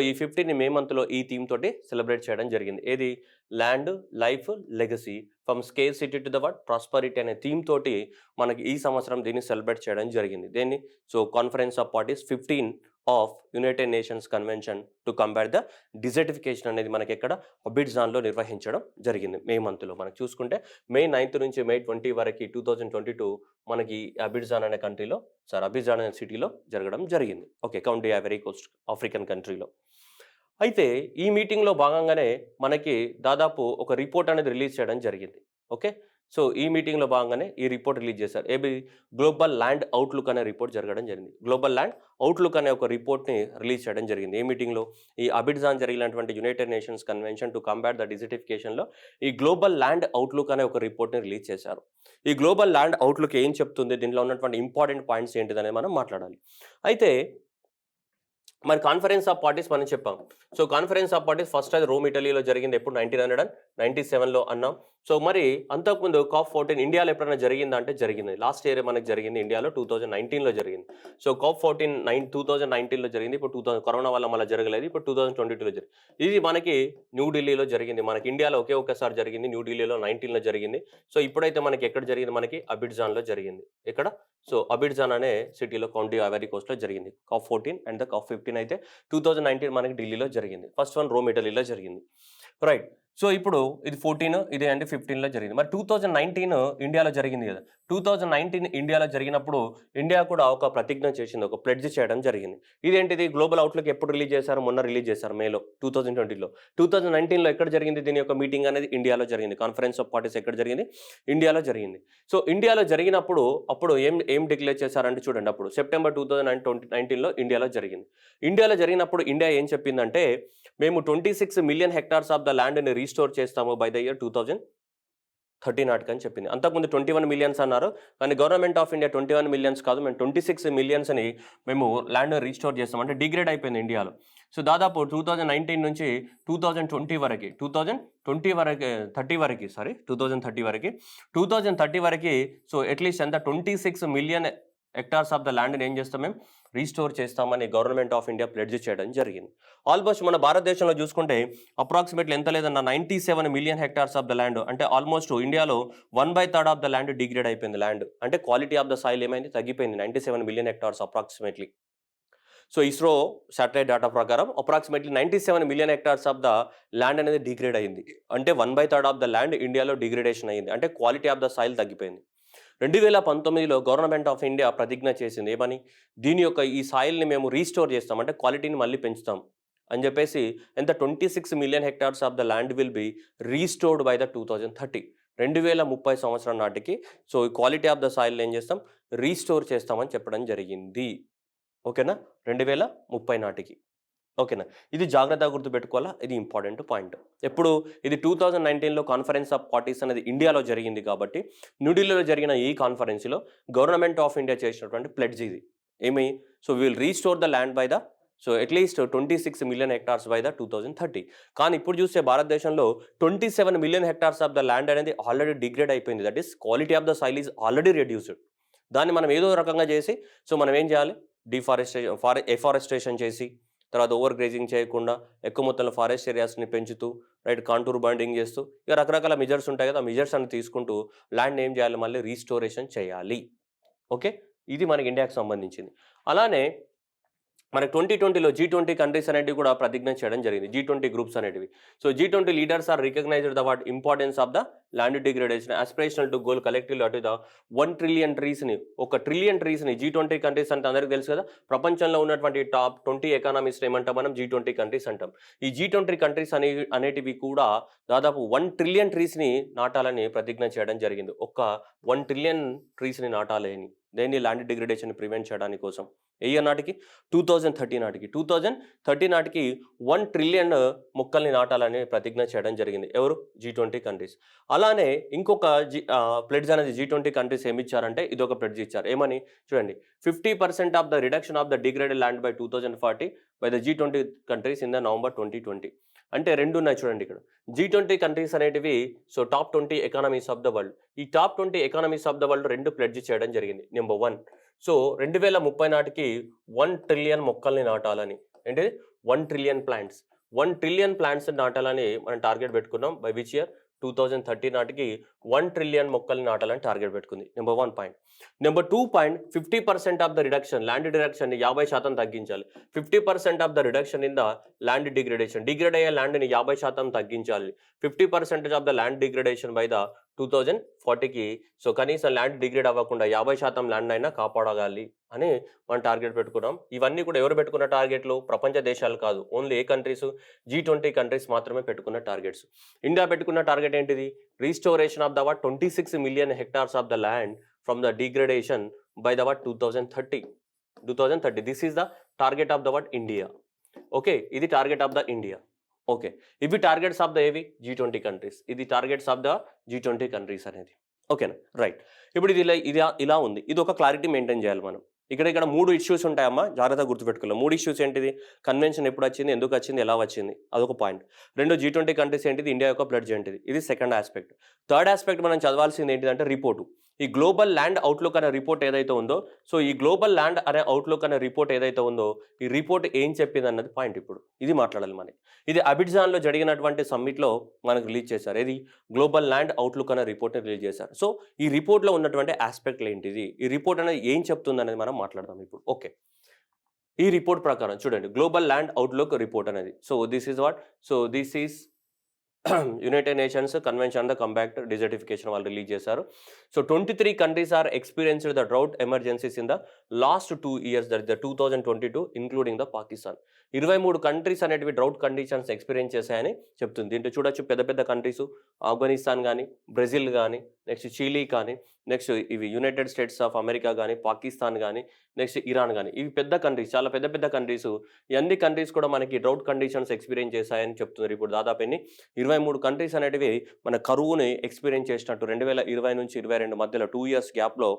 ఈ 15ని మే మంత్లో ఈ థీమ్ తోటి సెలబ్రేట్ చేయడం జరిగింది. ఏది? Land life legacy from scarcity to the prosperity అనే థీమ్ తోటి మనకి ఈ సంవత్సరం దీన్ని సెలబ్రేట్ చేయడం జరిగింది. దేన్ని? Conference of parties 15 of United Nations convention to combat the desertification అనేది మనకి ఎక్కడ? అబిడ్జాన్లో నిర్వహించడం జరిగింది మే మంత్లో. మనకి చూసుకుంటే మే 9 నుంచి మే 20 వరకు 2022 మనకి అబిడ్జాన్ అనే కంట్రీలో అబిడ్జాన్ అనే సిటీలో జరగడం జరిగింది. Okay. County Ivory Coast African కంట్రీలో. అయితే ఈ మీటింగ్‌లో భాగంగానే మనకి దాదాపు ఒక రిపోర్ట్ అనేది రిలీజ్ చేయడం జరిగింది. ఓకే. ఈ మీటింగ్‌లో భాగంగానే ఈ రిపోర్ట్ రిలీజ్ చేశారు. గ్లోబల్ ల్యాండ్ అవుట్‌లుక్ అనే రిపోర్ట్ జరగడం జరిగింది. గ్లోబల్ ల్యాండ్ అవుట్‌లుక్ అనే ఒక రిపోర్ట్‌ని రిలీజ్ చేయడం జరిగింది. ఏ మీటింగ్‌లో? ఈ అబిడ్జాన్ జరిగినటువంటి United Nations convention to combat the డిజర్టిఫికేషన్‌లో ఈ గ్లోబల్ ల్యాండ్ అవుట్‌లుక్ అనే ఒక రిపోర్ట్‌ని రిలీజ్ చేశారు. ఈ గ్లోబల్ ల్యాండ్ అవుట్‌లుక్ ఏం చెప్తుంది? దీనిలో ఉన్నటువంటి ఇంపార్టెంట్ పాయింట్స్ ఏంటిదనేది మనం మాట్లాడాలి. అయితే మరి కాన్ఫరెన్స్ ఆఫ్ పార్టీస్ మనం చెప్పాం. కాన్ఫరెన్స్ ఆఫ్ పార్టీస్ ఫస్ట్ అది రోమ్ ఇటలీలో జరిగింది. ఎప్పుడు? 1997లో అన్నాం. మరి అంతకుముందు కాప్ 14 ఇండియాలో ఎప్పుడైనా జరిగిందా అంటే జరిగింది. లాస్ట్ ఇయర్ మనకి జరిగింది ఇండియాలో 2019లో జరిగింది. కాప్ 14 2019లో జరిగింది. ఇప్పుడు కరోనా వల్ల మళ్ళీ జరగలేదు. ఇప్పుడు 2022లో జరిగింది. ఇది మనకి న్యూఢిల్లీలో జరిగింది. మనకి ఇండియాలో ఒకేసారి జరిగింది. న్యూఢిల్లీలో 19లో జరిగింది. ఇప్పుడైతే మనకి ఎక్కడ జరిగింది? మనకి అబిడ్జాన్లో జరిగింది. ఎక్కడ? అబిడ్జాన్ అనే సిటీలో కౌంటీ ఐవరీ కోస్ట్‌లో జరిగింది. కాప్ 14 అండ్ ద కాప్ 15 అయితే 2019 మనకి ఢిల్లీలో జరిగింది. ఫస్ట్ వన్ రోమ్ ఇటలీలో జరిగింది. రైట్. ఇప్పుడు ఇది 14 ఇది అంటే 15లో జరిగింది. మరి 2019 ఇండియాలో జరిగింది కదా. 2019 ఇండియాలో జరిగినప్పుడు ఇండియా కూడా ఒక ప్రతిజ్ఞ చేసింది. ఒక ప్లెడ్జ్ చేయడం జరిగింది. ఇదేంటిది? గ్లోబల్ అవుట్‌లుక్ ఎప్పుడు రిలీజ్ చేశారు? మొన్న రిలీజ్ చేశారు మేలో 2020లో. 2019లో ఎక్కడ జరిగింది? దీని యొక్క మీటింగ్ అనేది ఇండియాలో జరిగింది. కాన్ఫరెన్స్ ఆఫ్ పార్టీస్ ఎక్కడ జరిగింది? ఇండియాలో జరిగింది. ఇండియాలో జరిగినప్పుడు అప్పుడు ఏం డిక్లేర్ చేశారంటే చూడండి. అప్పుడు సెప్టెంబర్ 2019లో ఇండియాలో జరిగింది. ఇండియాలో జరిగినప్పుడు ఇండియా ఏం చెప్పిందంటే మేము 26 మిలియన్ హెక్టార్స్ ఆఫ్ ద ల్యాండ్‌ని రీస్టోర్ చేస్తాము బై ద ఇయర్ 2030. 2030 నాటికి అని చెప్పింది. అంతకుముందు 21 మిలియన్స్ అన్నారు. కానీ గవర్నమెంట్ ఆఫ్ ఇండియా 21 మిలియన్స్ కాదు, మేము 26 మిలియన్స్‌ని మేము ల్యాండ్ రీస్టోర్ చేస్తాం. అంటే డిగ్రేడ్ అయిపోయింది ఇండియాలో. సో దాదాపు 2019 నుంచి 2020 వరకి 2020 వరకి 30 వరకి 2030 వరకి సో అట్‌లీస్ట్ ఎంత 26 మిలియన్ హెక్టార్స్ ఆఫ్ ద ల్యాండ్‌ని ఏం చేస్తాం మేము రీస్టోర్ చేస్తామని గవర్నమెంట్ ఆఫ్ ఇండియా ప్లెడ్జ్ చేయడం జరిగింది. ఆల్మోస్ట్ మన భారతదేశంలో చూసుకుంటే అప్రాక్సిమేట్లీ ఎంత లేదన్న 97 million hectares of the land, అంటే ఆల్మోస్ట్ ఇండియాలో 1/3 ఆఫ్ ద ల్యాండ్ డిగ్రేడ్ అయిపోయింది. ల్యాండ్ అంటే క్వాలిటీ ఆఫ్ ద సాయిల్ ఏమైంది, తగ్గిపోయింది. 97 million hectares approximately. So ISRO satellite data ప్రకారం approximately 97 million hectares of the land అనేది డిగ్రేడ్ అయింది. అంటే 1/3 ఆఫ్ ద ల్యాండ్ ఇండియాలో డిగ్రేడేషన్ అయింది. అంటే క్వాలిటీ ఆఫ్ ద సాయిల్ తగ్గిపోయింది. 2019లో గవర్నమెంట్ ఆఫ్ ఇండియా ప్రతిజ్ఞ చేసింది ఏమని, దీని యొక్క ఈ సాయిల్ని మేము రీస్టోర్ చేస్తాం, అంటే క్వాలిటీని మళ్ళీ పెంచుతాం అని చెప్పేసి ఎంత 26 million hectares of the land will be restored by the 2030. 2030 సంవత్సరం నాటికి సో ఈ క్వాలిటీ ఆఫ్ ద సాయిల్ ఏం చేస్తాం, రీస్టోర్ చేస్తామని చెప్పడం జరిగింది. ఓకేనా, 2030 నాటికి. ఓకేనా, ఇది జాగ్రత్తగా గుర్తుపెట్టుకోవాలా, ఇది ఇంపార్టెంట్ పాయింట్. ఎప్పుడు ఇది 2019లో కాన్ఫరెన్స్ ఆఫ్ పార్టీస్ అనేది ఇండియాలో జరిగింది కాబట్టి న్యూఢిల్లీలో జరిగిన ఈ కాన్ఫరెన్స్లో గవర్నమెంట్ ఆఫ్ ఇండియా చేసినటువంటి ప్లెడ్జ్ ఇది ఏమి, so will restore the land by the so at least 26 million hectares by the 2030. కానీ ఇప్పుడు చూస్తే భారతదేశంలో 27 million hectares of the land అనేది ఆల్రెడీ డిగ్రేడ్ అయిపోయింది. That is quality of the soil is already reduced. దాన్ని మనం ఏదో రకంగా చేసి సో మనం ఏం చేయాలి, ఎఫారెస్టేషన్ చేసి తర్వాత ఓవర్ గ్రేజింగ్ చేయకుండా ఎక్కువ మొత్తంలో ఫారెస్ట్ ఏరియాస్ని పెంచుతూ రైట్ కాంటూర్ బండింగ్ చేస్తూ ఇక రకరకాల మెజర్స్ ఉంటాయి కదా, ఆ మెజర్స్ అన్ని తీసుకుంటూ ల్యాండ్ ఏం చేయాలి, మళ్ళీ రీస్టోరేషన్ చేయాలి. ఓకే, ఇది మనకి ఇండియాకి సంబంధించింది. అలానే మనకి 2020లో G20 కంట్రీస్ అనేటివి కూడా ప్రతిజ్ఞ చేయడం జరిగింది, G20 గ్రూప్స్ అనేటివి. So G20 leaders are recognised the what importance of the land degradation aspirational to goal collectively అటు ద 1 ట్రిలియన్ ట్రీస్ని, 1 ట్రిలియన్ ట్రీస్ని G20 కంట్రీస్ అంటే అందరికీ తెలుసు కదా, ప్రపంచంలో ఉన్నటువంటి టాప్ 20 ఎకానమీస్ ఏమంటాం మనం, G20 కంట్రీస్ అంటాం. ఈ G20 కంట్రీస్ అనేటివి కూడా దాదాపు 1 ట్రిలియన్ ట్రీస్ని నాటాలని ప్రతిజ్ఞ చేయడం జరిగింది. 1 ట్రిలియన్ ట్రీస్ని నాటాలి అని, దేన్ని ల్యాండ్ డిగ్రేడేషన్ ప్రివెంట్ చేయడానికి కోసం. ఏ ఇయర్ నాటికి, 2030 నాటికి. 2030 నాటికి 1 ట్రిలియన్ మొక్కల్ని నాటాలని ప్రతిజ్ఞ చేయడం జరిగింది. ఎవరు, G20 కంట్రీస్. అలానే ఇంకొక ప్లెడ్జ్ అనేది G20 కంట్రీస్ ఏమి ఇచ్చారంటే ఇది ఒక ప్లెడ్జ్ ఇచ్చారు. ఏమని చూడండి, 50% of the reduction of the degraded land by 2040 by the G20 countries in the November 2020. అంటే రెండు ఉన్నాయి చూడండి ఇక్కడ. G20 కంట్రీస్ అనేటివి so top 20 economies of the world. ఈ top 20 economies of the world 2 pledge చేయడం జరిగింది. నెంబర్ 1, సో 2030 నాటికి 1 ట్రిలియన్ మొక్కల్ని నాటాలని, అంటే 1 ట్రిలియన్ ప్లాంట్స్ 1 ట్రిలియన్ ప్లాంట్స్ నాటాలని మనం టార్గెట్ పెట్టుకున్నాం. బై విచ్ ఇయర్, 2030 నాటికి 1 ట్రిలియన్ మొక్కల్ని నాటాలని టార్గెట్ పెట్టుకుంది. Number 1 point. Number 2 point, 50% of the reduction, land డిడక్షన్ని 50% తగ్గించాలి. 50% of the reduction in the land degradation, degrade అయ్యే ల్యాండ్ని 50% తగ్గించాలి. 50% of the land degradation by the 2040కి సో కనీసం ల్యాండ్ డిగ్రేడ్ అవ్వకుండా 50% ల్యాండ్ అయినా కాపాడగాలి అని మనం టార్గెట్ పెట్టుకున్నాం. ఇవన్నీ కూడా ఎవరు పెట్టుకున్న టార్గెట్లు, ప్రపంచ దేశాలు కాదు, ఓన్లీ ఏ కంట్రీస్, G20 కంట్రీస్ మాత్రమే పెట్టుకున్న టార్గెట్స్. ఇండియా పెట్టుకున్న టార్గెట్ ఏంటిది, restoration of the 26 million hectares of the land from the degradation by the 2030. This is the target of the India. Okay, ఇది target of the India. Okay, ఇవి targets of the ఏవి, G20 countries. ఇది targets of the G20 countries అనేది. ఓకేనా, right. ఇప్పుడు ఇది ఇలా ఉంది. ఇది ఒక క్లారిటీ మెయింటైన్ చేయాలి మనం. ఇక్కడ 3 ఇష్యూస్ ఉంటాయమ్మా, జాగ్రత్తగా గుర్తుపెట్టుకోవాలి. 3 ఇష్యూస్ ఏంటిది, కన్వెన్షన్ ఎప్పుడు వచ్చింది, ఎందుకు వచ్చింది, ఎలా వచ్చింది, అదొక పాయింట్. 2 G20 కంట్రీస్ ఏంటిది, ఇండియా యొక్క ప్లెడ్జ్ ఏంటిది, ఇది సెకండ్ ఆస్పెక్ట్. థర్డ్ ఆస్పెక్ట్ మనం చదవాల్సింది ఏంటిదంటే రిపోర్టు. ఈ గ్లోబల్ ల్యాండ్ అవుట్లుక్ అనే రిపోర్ట్ ఏదైతే ఉందో, సో ఈ గ్లోబల్ ల్యాండ్ అనే అవుట్లుక్ అనే రిపోర్ట్ ఏదైతే ఉందో, ఈ రిపోర్ట్ ఏం చెప్పింది అన్నది పాయింట్. ఇప్పుడు ఇది మాట్లాడాలి మనకి. ఇది అబిడ్జాన్లో జరిగినటువంటి సమ్మిట్లో మనకు రిలీజ్ చేశారు. ఇది గ్లోబల్ ల్యాండ్ అవుట్లుక్ అనే రిపోర్ట్ని రిలీజ్ చేశారు. సో ఈ రిపోర్ట్లో ఉన్నటువంటి ఆస్పెక్ట్లు ఏంటిది, ఈ రిపోర్ట్ అనేది ఏం చెప్తుంది అనేది మనం మాట్లాడదాం ఇప్పుడు. ఓకే, ఈ రిపోర్ట్ ప్రకారం చూడండి, గ్లోబల్ ల్యాండ్ అవుట్లుక్ రిపోర్ట్ అనేది. So this is what, so this is United Nations convention on the combat desertification వాళ్ళు రిలీజ్ చేశారు. So 23 countries are experienced the drought emergencies in the last 2 years, that the 2022 including the Pakistan. 23 countries అనేటివి drought conditions experience చేశాయని చెప్తుంది. దీంట్లో చూడొచ్చు పెద్ద పెద్ద countries Afghanistan కానీ, బ్రెజిల్ కానీ, నెక్స్ట్ చిలీ కానీ, నెక్స్ట్ ఇవి యునైటెడ్ స్టేట్స్ ఆఫ్ అమెరికా కానీ, పాకిస్తాన్ కానీ, నెక్స్ట్ ఇరాన్ కానీ, ఇవి పెద్ద కంట్రీస్, చాలా పెద్ద పెద్ద కంట్రీస్. ఈ అన్ని కంట్రీస్ కూడా మనకి డ్రౌట్ కండిషన్స్ ఎక్స్పీరియన్స్ చేశాయని చెప్తున్నారు. ఇప్పుడు దాదాపు 23 కంట్రీస్ అనేటివి మన కరువుని ఎక్స్పీరియన్స్ చేసినట్టు 2020 నుంచి 22 మధ్యలో 2 ఇయర్స్ గ్యాప్లో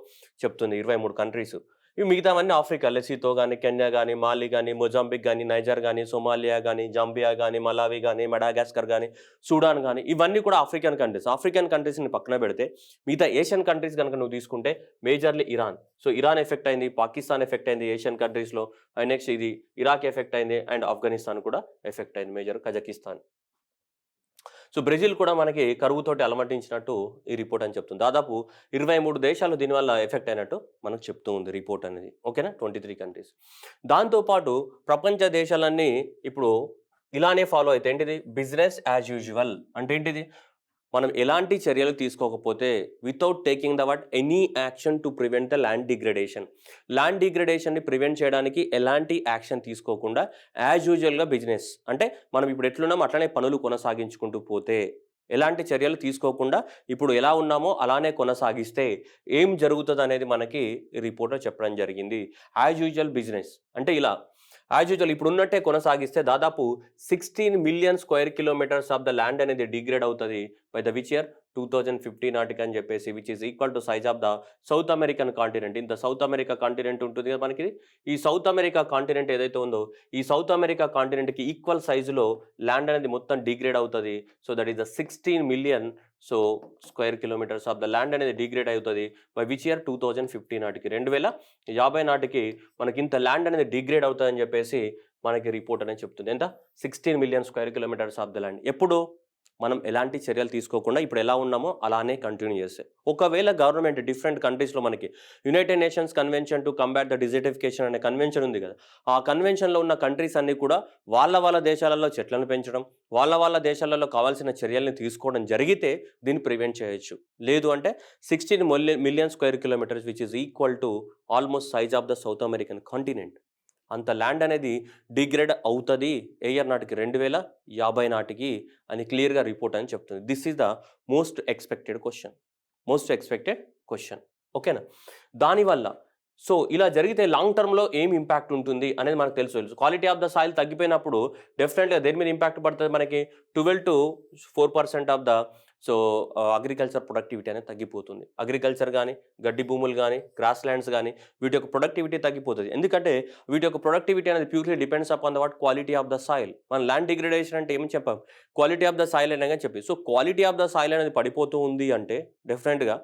చెప్తుంది 23 కంట్రీస్. ఇవి మిగతావన్నీ ఆఫ్రికా, లెసితో కానీ, కెన్యా కానీ, మాలి కానీ, మొజాంబిక్ కానీ, నైజర్ కానీ, సోమాలియా కానీ, జాంబియా కానీ, మలావి కానీ, మడాగాస్కర్ కానీ, సూడాన్ కానీ, ఇవన్నీ కూడా ఆఫ్రికన్ కంట్రీస్. ఆఫ్రికన్ కంట్రీస్ని పక్కన పెడితే మిగతా ఏషియన్ కంట్రీస్ కనుక నువ్వు తీసుకుంటే majorly Iran. So Iran effect అయింది, పాకిస్తాన్ ఎఫెక్ట్ అయింది ఏషియన్ కంట్రీస్లో, అండ్ నెక్స్ట్ ఇది ఇరాక్ ఎఫెక్ట్ అయింది, అండ్ ఆఫ్ఘనిస్తాన్ కూడా ఎఫెక్ట్ అయింది మేజర్, కజకిస్తాన్. సో బ్రెజిల్ కూడా మనకి కరువుతోటి అలమటించినట్టు ఈ రిపోర్ట్ అని చెప్తుంది. దాదాపు 23 దేశాలు దీనివల్ల ఎఫెక్ట్ అయినట్టు మనకు చెప్తూ ఉంది రిపోర్ట్ అనేది. ఓకేనా, 23 కంట్రీస్. దాంతోపాటు ప్రపంచ దేశాలన్నీ ఇప్పుడు ఇలానే ఫాలో అయితే ఏంటిది, బిజినెస్ యాజ్ యూజువల్ అంటే ఏంటిది, మనం ఎలాంటి చర్యలు తీసుకోకపోతే without taking the any action to prevent the land degradation, land డిగ్రేడేషన్ని ప్రివెంట్ చేయడానికి ఎలాంటి యాక్షన్ తీసుకోకుండా యాజ్ యూజువల్గా బిజినెస్ అంటే మనం ఇప్పుడు ఎట్లున్నామో అట్లనే పనులు కొనసాగించుకుంటూ పోతే, ఎలాంటి చర్యలు తీసుకోకుండా ఇప్పుడు ఎలా ఉన్నామో అలానే కొనసాగిస్తే ఏం జరుగుతుంది అనేది మనకి రిపోర్ట్లో చెప్పడం జరిగింది. యాజ్ యూజువల్ బిజినెస్ అంటే ఇలా యాజ్ యూజువల్ ఇప్పుడు ఉన్నట్టే కొనసాగిస్తే దాదాపు 16 million square kilometres of the land అనేది డిగ్రేడ్ అవుతుంది బై ద విచ్ ఇయర్ 2050 నాటికి అని చెప్పేసి, which is equal to size of the south American continent. ఇంత సౌత్ అమెరికా కాంటినెంట్ ఉంటుంది కదా మనకి. ఈ సౌత్ అమెరికా కాంటినెంట్ ఏదైతే ఉందో ఈ సౌత్ అమెరికా కాంటినెంట్కి ఈక్వల్ సైజులో ల్యాండ్ అనేది మొత్తం డిగ్రేడ్ అవుతుంది. So that is the 16 million square kilometres of the land అనేది డిగ్రేడ్ అవుతుంది బై విచ్ ఇయర్ 2050 నాటికి, 2050 నాటికి మనకి ఇంత ల్యాండ్ అనేది డిగ్రేడ్ అవుతుందని చెప్పేసి మనకి రిపోర్ట్ అనేది చెప్తుంది. ఎంత, 16 million square kilometres of the land. ఎప్పుడు మనం ఎలాంటి చర్యలు తీసుకోకుండా ఇప్పుడు ఎలా ఉన్నామో అలానే కంటిన్యూ చేస్తే, ఒకవేళ గవర్నమెంట్ డిఫరెంట్ కంట్రీస్లో మనకి United Nations convention to combat the desertification అనే కన్వెన్షన్ ఉంది కదా, ఆ కన్వెన్షన్లో ఉన్న కంట్రీస్ అన్నీ కూడా వాళ్ళ దేశాలలో చెట్లను పెంచడం, వాళ్ళ దేశాలలో కావాల్సిన చర్యల్ని తీసుకోవడం జరిగితే దీన్ని ప్రివెంట్ చేయొచ్చు. లేదు అంటే 16 million square kilometres which is equal to almost size of the south American continent, అంత ల్యాండ్ అనేది డిగ్రేడ్ అవుతుంది ఏ ఇయర్ నాటికి, 2050 నాటికి అని క్లియర్గా రిపోర్ట్ అని చెప్తుంది. This is the most expected question. ఓకేనా, దానివల్ల సో ఇలా జరిగితే లాంగ్ టర్మ్లో ఏం ఇంపాక్ట్ ఉంటుంది అనేది మనకు తెలుసు. క్వాలిటీ ఆఫ్ ద సాయిల్ తగ్గిపోయినప్పుడు డెఫినెట్గా దేని మీద ఇంపాక్ట్ పడుతుంది మనకి, 12 to 4% of the agriculture productivity అనేది తగ్గిపోతుంది. అగ్రికల్చర్ కానీ, గడ్డి భూములు కానీ, గ్రాస్ ల్యాండ్స్ కానీ, వీటి యొక్క ప్రొడక్టివిటీ తగ్గిపోతుంది. ఎందుకంటే వీటి యొక్క ప్రొడక్టివిటీ అనేది purely depends upon the quality of the soil. మన ల్యాండ్ డిగ్రేడేషన్ అంటే ఏమి చెప్పాం, క్వాలిటీ ఆఫ్ ద సాయిల్ అనేది చెప్పి. So quality of the soil అనేది పడిపోతూ ఉంది అంటే డెఫినెట్గా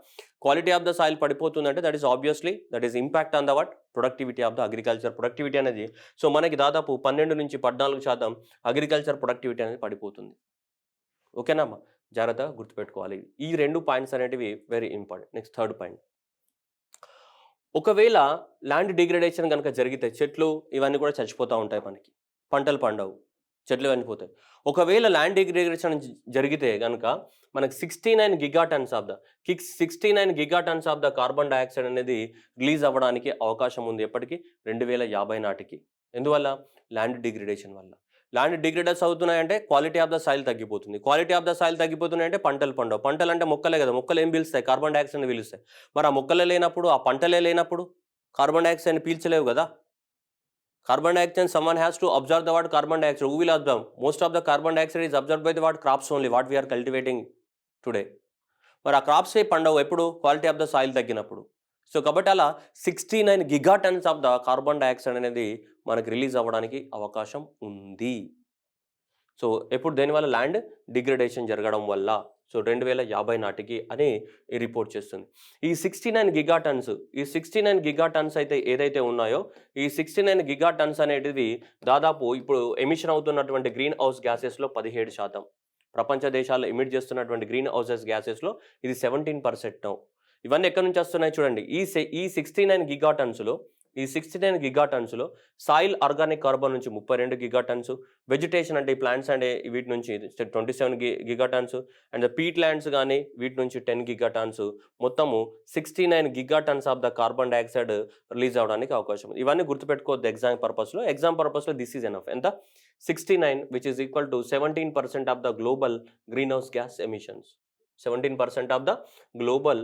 క్వాలిటీ ఆఫ్ ద సాయిల్ పడిపోతుందంటే that is obviously that is impact on the productivity of the agriculture productivity అనేది. సో మనకి దాదాపు 12 నుంచి 14% అగ్రికల్చర్ ప్రొడక్టివిటీ అనేది పడిపోతుంది. ఓకేనా అమ్మా, జాగ్రత్తగా గుర్తుపెట్టుకోవాలి. ఈ 2 పాయింట్స్ అనేటివి very important. Next third point, ఒకవేళ ల్యాండ్ డిగ్రేడేషన్ కనుక జరిగితే చెట్లు ఇవన్నీ కూడా చచ్చిపోతూ ఉంటాయి, మనకి పంటలు పండవు, చెట్లు చనిపోతాయి. ఒకవేళ ల్యాండ్ డిగ్రేడేషన్ జరిగితే కనుక మనకు 69 gigatons of the carbon dioxide అనేది రిలీజ్ అవ్వడానికి అవకాశం ఉంది ఎప్పటికీ, 2050 నాటికి. ఎందువల్ల, ల్యాండ్ డిగ్రేడేషన్ వల్ల. ల్యాండ్ డిగ్రేడర్స్ అవుతున్నాయంటే క్వాలిటీ ఆఫ్ ద సాయిల్ తగ్గిపోతుంది. క్వాలిటీ ఆఫ్ ద సాయిల్ తగ్గిపోతున్నాయంటే పంటలు పండవు. పంటలు అంటే మొక్కలే కదా, మొక్కలు ఏం పీలుస్తాయి, కార్బన్ డైఆక్సైడ్ని పీలుస్తాయి. మరి ఆ మొక్కలే లేనప్పుడు, ఆ పంటలే లేనప్పుడు కార్బన్ డైఆక్సైడ్ని పీల్చలేవు కదా. Carbon dioxide, someone has to absorb the carbon dioxide. Who will absorb? Most of the carbon dioxide is absorbed by the crops only, what we are cultivating today. మరి ఆ క్రాప్స్ పండవు ఎప్పుడు, క్వాలిటీ ఆఫ్ ద సాయిల్ తగ్గినప్పుడు. So కాబట్టి అలా 69 gigatons of the carbon dioxide అనేది మనకి release అవ్వడానికి అవకాశం ఉంది. సో ఎప్పుడు, దేనివల్ల, ల్యాండ్ డిగ్రేడేషన్ జరగడం వల్ల. సో 2050 నాటికి అని రిపోర్ట్ చేస్తుంది. ఈ 69 గిగాటన్స్ అయితే ఏదైతే ఉన్నాయో, ఈ 69 గిగాటన్స్ అనేటివి దాదాపు ఇప్పుడు ఎమిషన్ అవుతున్నటువంటి గ్రీన్ హౌస్ గ్యాసెస్లో 17%. ప్రపంచ దేశాల్లో ఎమిట్ చేస్తున్నటువంటి గ్రీన్ హౌసెస్ గ్యాసెస్లో ఇది 17% నౌ. ఇవన్నీ ఎక్కడి నుంచి వస్తున్నాయి చూడండి. ఈ 69 గిగాటన్స్లో ఈ 69 గిగాటన్స్లో సాయిల్ ఆర్గానిక్ కార్బన్ నుంచి 32 గిగాటన్స్, వెజిటేషన్ అంటే ఈ ప్లాంట్స్ అండ్ వీటి నుంచి 27 గిగాటన్స్, అండ్ పీట్ ల్యాండ్స్ కానీ వీటి నుంచి 10 గిగాటన్స్, మొత్తము 69 gigatons of the carbon dioxide release అవడానికి అవకాశం ఉంది. ఇవన్నీ గుర్తుపెట్టుకోవద్దు ఎగ్జామ్ పర్పస్లో దిస్ ఈజ్ ఎనఫ్. ఎంత? 69 which is equal to 17% of the global greenhouse gas emissions. 17% of the global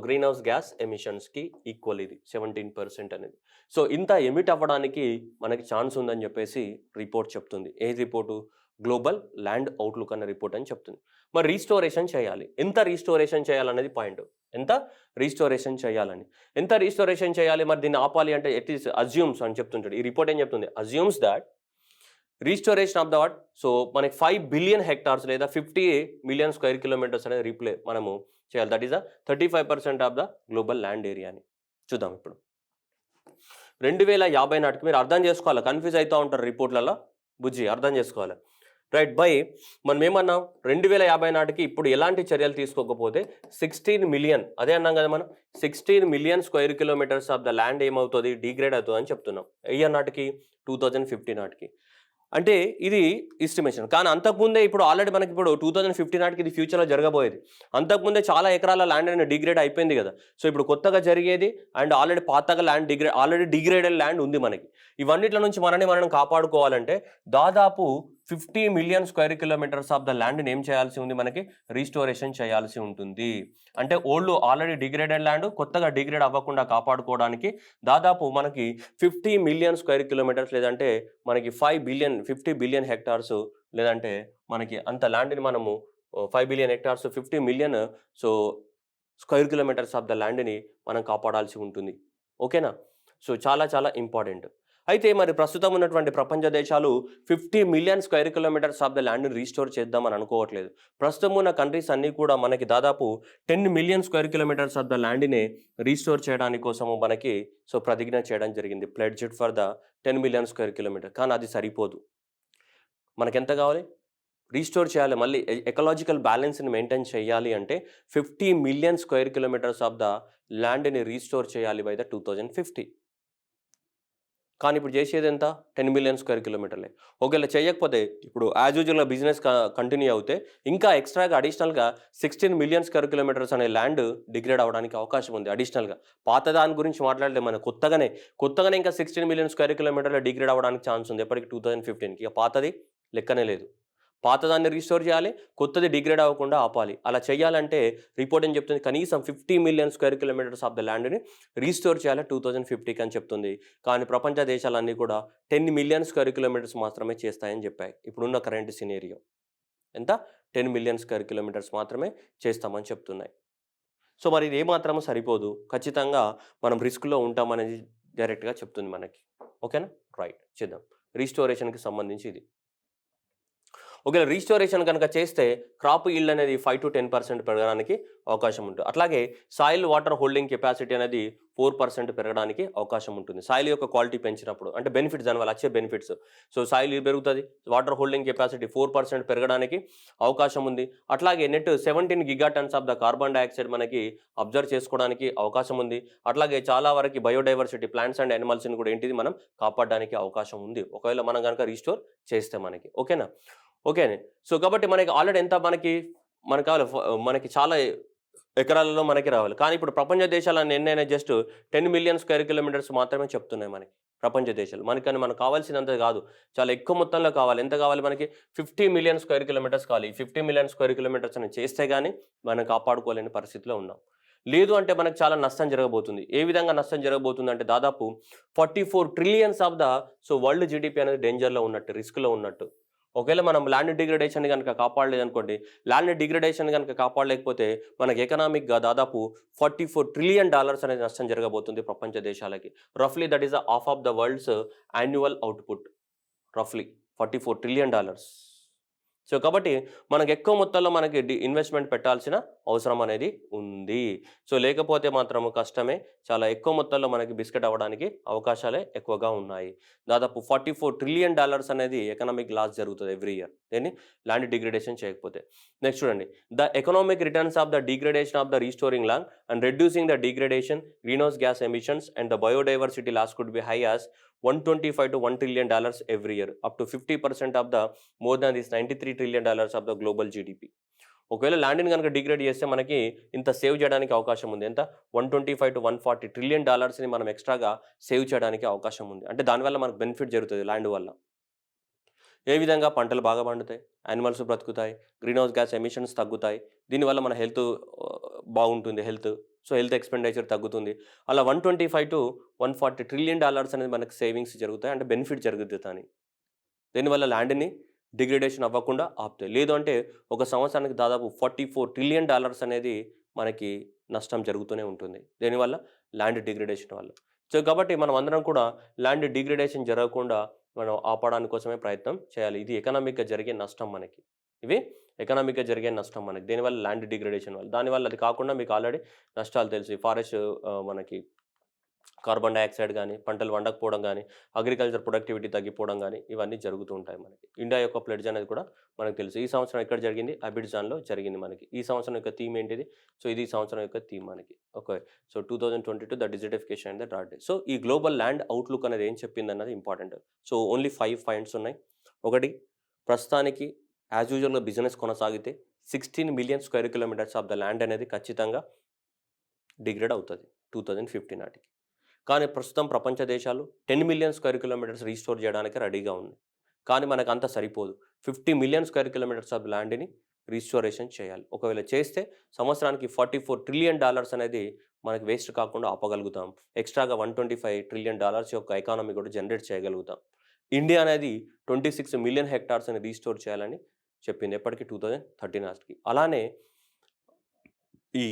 greenhouse gas ఎమిషన్స్కి ఈక్వల్ ఇది 17% అనేది. సో ఇంత ఎమిట్ అవ్వడానికి మనకి ఛాన్స్ ఉందని చెప్పేసి రిపోర్ట్ చెప్తుంది. ఏ రిపోర్టు? గ్లోబల్ ల్యాండ్ అవుట్లుక్ అనే రిపోర్ట్ అని చెప్తుంది. మరి రీస్టోరేషన్ చేయాలి. ఎంత రీస్టోరేషన్ చేయాలనేది పాయింట్. ఎంత రీస్టోరేషన్ చేయాలని, ఎంత రీస్టోరేషన్ చేయాలి, మరి దీన్ని ఆపాలి అంటే ఇట్ ఈస్ అజ్యూమ్స్ అని చెప్తుంటాడు. ఈ రిపోర్ట్ ఏం చెప్తుంది? Assumes that restoration of the what మనకి 5 బిలియన్ హెక్టార్స్ లేదా 50 మిలియన్ స్క్వేర్ కిలోమీటర్స్ అనేది మనము చేయాలి. That is the 35% of the global land area అని చూద్దాం. ఇప్పుడు 2050 నాటికి మీరు అర్థం చేసుకోవాలి, కన్ఫ్యూజ్ అవుతూ ఉంటారు రిపోర్ట్లలో, బుజ్జి అర్థం చేసుకోవాలి. రైట్ బై మనం ఏమన్నాం? 2050 నాటికి ఇప్పుడు ఎలాంటి చర్యలు తీసుకోకపోతే 16 మిలియన్, అదే అన్నాం కదా మనం, 16 million square kilometres of the land ఏమవుతుంది? డిగ్రేడ్ అవుతుంది అని చెప్తున్నాం. ఇయర్ నాటికి 2050 నాటికి. అంటే ఇది ఎస్టిమేషన్. కానీ అంతకుముందే ఇప్పుడు ఆల్రెడీ మనకి ఇప్పుడు 2050 నాటికి ఇది ఫ్యూచర్లో జరగబోయేది. అంతకుముందే చాలా ఎకరాల ల్యాండ్ అనేది డిగ్రేడ్ అయిపోయింది కదా. సో ఇప్పుడు కొత్తగా జరిగేది అండ్ ఆల్రెడీ పాతగా ల్యాండ్ ఆల్రెడీ డిగ్రేడెడ్ ల్యాండ్ ఉంది మనకి. ఇవన్నిట్ల నుంచి మనం కాపాడుకోవాలంటే దాదాపు 50 million square kilometres of the ల్యాండ్ని ఏం చేయాల్సి ఉంది? మనకి రీస్టోరేషన్ చేయాల్సి ఉంటుంది. అంటే ఓల్డ్ ఆల్రెడీ డిగ్రేడెడ్ ల్యాండ్ కొత్తగా డిగ్రేడ్ అవ్వకుండా కాపాడుకోవడానికి దాదాపు మనకి 50 మిలియన్ స్క్వేర్ కిలోమీటర్స్ లేదంటే మనకి 50 బిలియన్ హెక్టార్స్ లేదంటే మనకి అంత ల్యాండ్ని మనము 5 billion hectares 50 million square kilometres of the ల్యాండ్ని మనం కాపాడాల్సి ఉంటుంది. ఓకేనా? సో చాలా చాలా ఇంపార్టెంట్. అయితే మరి ప్రస్తుతం ఉన్నటువంటి ప్రపంచ దేశాలు 50 million square kilometres of the ల్యాండ్ని రీస్టోర్ చేద్దామని అనుకోవట్లేదు. ప్రస్తుతం ఉన్న కంట్రీస్ అన్నీ కూడా మనకి దాదాపు 10 million square kilometres of the ల్యాండ్ని రీస్టోర్ చేయడానికి కోసము మనకి ప్రతిజ్ఞ చేయడం జరిగింది. Pledged for the 10 million square kilometre. కానీ అది సరిపోదు. మనకి ఎంత కావాలి? రీస్టోర్ చేయాలి, మళ్ళీ ఎకలాజికల్ బ్యాలెన్స్ని మెయింటైన్ చేయాలి అంటే 50 million square kilometres of the ల్యాండ్ని రీస్టోర్ చేయాలి బై ద 2050. కానీ ఇప్పుడు చేసేది ఎంత? 10 మిలియన్ స్క్వేర్ కిలోమీటర్లే. ఒకవేళ చేయకపోతే ఇప్పుడు యాజ్ యూజువల్గా బిజినెస్ కంటిన్యూ అవుతే ఇంకా ఎక్స్ట్రాగా అడిషనల్గా 16 మిలియన్ స్క్వేర్ కిలోమీటర్స్ అనే ల్యాండ్ డిగ్రేడ్ అవ్వడానికి అవకాశం ఉంది. అడిషనల్గా పాత దాని గురించి మాట్లాడితే మన కొత్తగానే ఇంకా 16 మిలియన్ స్క్వేర్ కిలోమీటర్ల డిగ్రేడ్ అవ్వడానికి ఛాన్స్ ఉంది. ఎప్పటికి 2015కి. ఇక పాతది లెక్కనే లేదు. పాతదాన్ని రీస్టోర్ చేయాలి, కొత్తది డిగ్రేడ్ అవ్వకుండా ఆపాలి. అలా చేయాలంటే రిపోర్ట్ ఏం చెప్తుంది? కనీసం 50 million square kilometres of the ల్యాండ్ని రీస్టోర్ చేయాలి 2050కి అని చెప్తుంది. కానీ ప్రపంచ దేశాలన్నీ కూడా 10 మిలియన్ స్క్వేర్ కిలోమీటర్స్ మాత్రమే చేస్తాయని చెప్పాయి. ఇప్పుడున్న కరెంట్ సినేరియో ఎంత? 10 మిలియన్ స్క్వేర్ కిలోమీటర్స్ మాత్రమే చేస్తామని చెప్తున్నాయి. సో మరి ఇది ఏమాత్రమూ సరిపోదు, ఖచ్చితంగా మనం రిస్క్లో ఉంటామనేది డైరెక్ట్గా చెప్తుంది మనకి. ఓకేనా? రైట్, చేద్దాం. రీస్టోరేషన్కి సంబంధించి ఇది. ఒకవేళ రీస్టోరేషన్ కనుక చేస్తే క్రాప్ ఈల్డ్ అనేది 5 to 10% పెరగడానికి అవకాశం ఉంటుంది. అట్లాగే సాయిల్ వాటర్ హోల్డింగ్ కెపాసిటీ అనేది 4% పెరగడానికి అవకాశం ఉంటుంది. సాయిల్ యొక్క క్వాలిటీ పెంచినప్పుడు అంటే బెనిఫిట్స్, దానివల్ల వచ్చే బెనిఫిట్స్. సో సాయిల్ పెరుగుతుంది, వాటర్ హోల్డింగ్ కెపాసిటీ 4% పెరగడానికి అవకాశం ఉంది. అట్లాగే net 17 gigatons of the carbon dioxide మనకి అబ్జర్వ్ చేసుకోవడానికి అవకాశం ఉంది. అట్లాగే చాలా వరకు బయోడైవర్సిటీ, ప్లాంట్స్ అండ్ యానిమల్స్ని కూడా ఏంటిది మనం కాపాడడానికి అవకాశం ఉంది ఒకవేళ మనం కనుక రీస్టోర్ చేస్తే మనకి. ఓకేనా? ఓకే. సో కాబట్టి మనకి ఆల్రెడీ ఎంత మనకి కావాలి? మనకి చాలా ఎకరాలలో మనకి రావాలి. కానీ ఇప్పుడు ప్రపంచ దేశాలన్నీ ఎన్నైనా జస్ట్ 10 మిలియన్ స్క్వేర్ కిలోమీటర్స్ మాత్రమే చెప్తున్నాయి మనకి ప్రపంచ దేశాలు. మనకు కావాల్సినంత కాదు, చాలా ఎక్కువ మొత్తంలో కావాలి. ఎంత కావాలి మనకి? 50 మిలియన్ స్క్వేర్ కిలోమీటర్స్ కావాలి. 50 మిలియన్ స్క్వేర్ కిలోమీటర్స్ అని చేస్తే కానీ మనం కాపాడుకోలేని పరిస్థితిలో ఉన్నాం. లేదు అంటే మనకు చాలా నష్టం జరగబోతుంది. ఏ విధంగా నష్టం జరగబోతుంది అంటే దాదాపు 44 trillions of the world GDP అనేది డేంజర్లో ఉన్నట్టు, రిస్క్లో ఉన్నట్టు. ఒకవేళ మనం ల్యాండ్ డిగ్రేడేషన్ కనుక కాపాడలేదనుకోండి, ల్యాండ్ డిగ్రేడేషన్ కనుక కాపాడలేకపోతే మనకి ఎకనామిక్గా దాదాపు $44 ట్రిలియన్ అనేది నష్టం జరగబోతుంది ప్రపంచ దేశాలకి. రఫ్లీ that is half of the world's annual output. రఫ్లీ $44 ట్రిలియన్. సో కాబట్టి మనకు ఎక్కువ మొత్తంలో మనకి ఇన్వెస్ట్మెంట్ పెట్టాల్సిన అవసరం అనేది ఉంది. సో లేకపోతే మాత్రం కష్టమే. చాలా ఎక్కువ మొత్తంలో మనకి బిస్కెట్ అవ్వడానికి అవకాశాలే ఎక్కువగా ఉన్నాయి. దాదాపు $44 ట్రిలియన్ అనేది ఎకనామిక్ లాస్ జరుగుతుంది ఎవ్రీ ఇయర్. దేన్ని ల్యాండ్ డిగ్రేడేషన్ చేయకపోతే. నెక్స్ట్ చూడండి. The economic returns of the degradation of the restoring land and reducing the degradation, greenhouse gas emissions and the biodiversity loss could be high as $125 to $1 trillion every year, up to 50% of the more than this $93 trillion of the global GDP. ఒకవేళ ల్యాండ్ని కనుక degrade చేస్తే మనకి ఇంత save చేయడానికి అవకాశం ఉంది. ఎంత 125 to 140 ట్రిలియన్ డాలర్స్ని మనం ఎక్స్ట్రాగా సేవ్ చేయడానికి అవకాశం ఉంది. అంటే దానివల్ల మనకు బెనిఫిట్ జరుగుతుంది ల్యాండ్ వల్ల. ఏ విధంగా పంటలు బాగా పండుతాయి, యానిమల్స్ బ్రతుకుతాయి, గ్రీన్ హౌస్ గ్యాస్ ఎమిషన్స్ తగ్గుతాయి, దీనివల్ల మన హెల్త్ బాగుంటుంది. సో హెల్త్ ఎక్స్పెండిచర్ తగ్గుతుంది. అలా 125 to 140 ట్రిలియన్ డాలర్స్ అనేది మనకు సేవింగ్స్ జరుగుతాయి. అంటే బెనిఫిట్ జరుగుతుంది దాని. దీనివల్ల ల్యాండ్ని డిగ్రేడేషన్ అవ్వకుండా ఆపుతాయి. లేదు అంటే ఒక సంవత్సరానికి దాదాపు $44 ట్రిలియన్ అనేది మనకి నష్టం జరుగుతూనే ఉంటుంది. దీనివల్ల ల్యాండ్ డిగ్రేడేషన్ వల్ల. సో కాబట్టి మనం అందరం కూడా ల్యాండ్ డిగ్రేడేషన్ జరగకుండా మనం ఆపడానికి కోసమే ప్రయత్నం చేయాలి. ఇది ఎకనామిక్గా జరిగే నష్టం మనకి. ఇవి ఎకనామిక్గా జరిగే నష్టం మనకి. దీనివల్ల ల్యాండ్ డిగ్రేడేషన్ వల్ల. దానివల్ల అది కాకుండా మీకు ఆల్రెడీ నష్టాలు తెలుసు. ఫారెస్ట్ మనకి కార్బన్ డైఆక్సైడ్ కానీ, పంటలు వండకపోవడం కానీ, అగ్రికల్చర్ ప్రొడక్టివిటీ తగ్గిపోవడం కానీ ఇవన్నీ జరుగుతూ ఉంటాయి మనకి. ఇండియా యొక్క ప్లెడ్జ్ అనేది కూడా మనకు తెలుసు. ఈ సంవత్సరం ఎక్కడ జరిగింది? అబిడ్జాన్లో జరిగింది మనకి. ఈ సంవత్సరం యొక్క థీమ్ ఏంటిది? సో ఇది ఈ సంవత్సరం యొక్క థీమ్ మనకి. Okay. So 2022 the desertification and the drought day. So ఈ గ్లోబల్ ల్యాండ్ అవుట్లుక్ అనేది ఏం చెప్పింది అన్నది ఇంపార్టెంట్. సో ఓన్లీ 5 పాయింట్స్ ఉన్నాయి. ఒకటి, ప్రస్తుతానికి యాజ్ యూజువల్గా బిజినెస్ కొనసాగితే 16 million square kilometres of the land అనేది ఖచ్చితంగా డిగ్రేడ్ అవుతుంది 2050 నాటికి. కానీ ప్రస్తుతం ప్రపంచ దేశాలు 10 మిలియన్ స్క్వేర్ కిలోమీటర్స్ రీస్టోర్ చేయడానికి రెడీగా ఉంది. కానీ మనకు అంత సరిపోదు. 50 మిలియన్ స్క్వేర్ కిలోమీటర్స్ ఆఫ్ ల్యాండ్ని రీస్టోరేషన్ చేయాలి. ఒకవేళ చేస్తే సంవత్సరానికి $44 ట్రిలియన్ అనేది మనకు వేస్ట్ కాకుండా ఆపగలుగుతాం. ఎక్స్ట్రాగా $125 ట్రిలియన్ యొక్క ఎకానమీ కూడా జనరేట్ చేయగలుగుతాం. ఇండియా అనేది 26 మిలియన్ హెక్టార్స్ని రీస్టోర్ చేయాలని చెప్పింది ఎప్పటికీ 2030 నాటికి. అలానే ఈ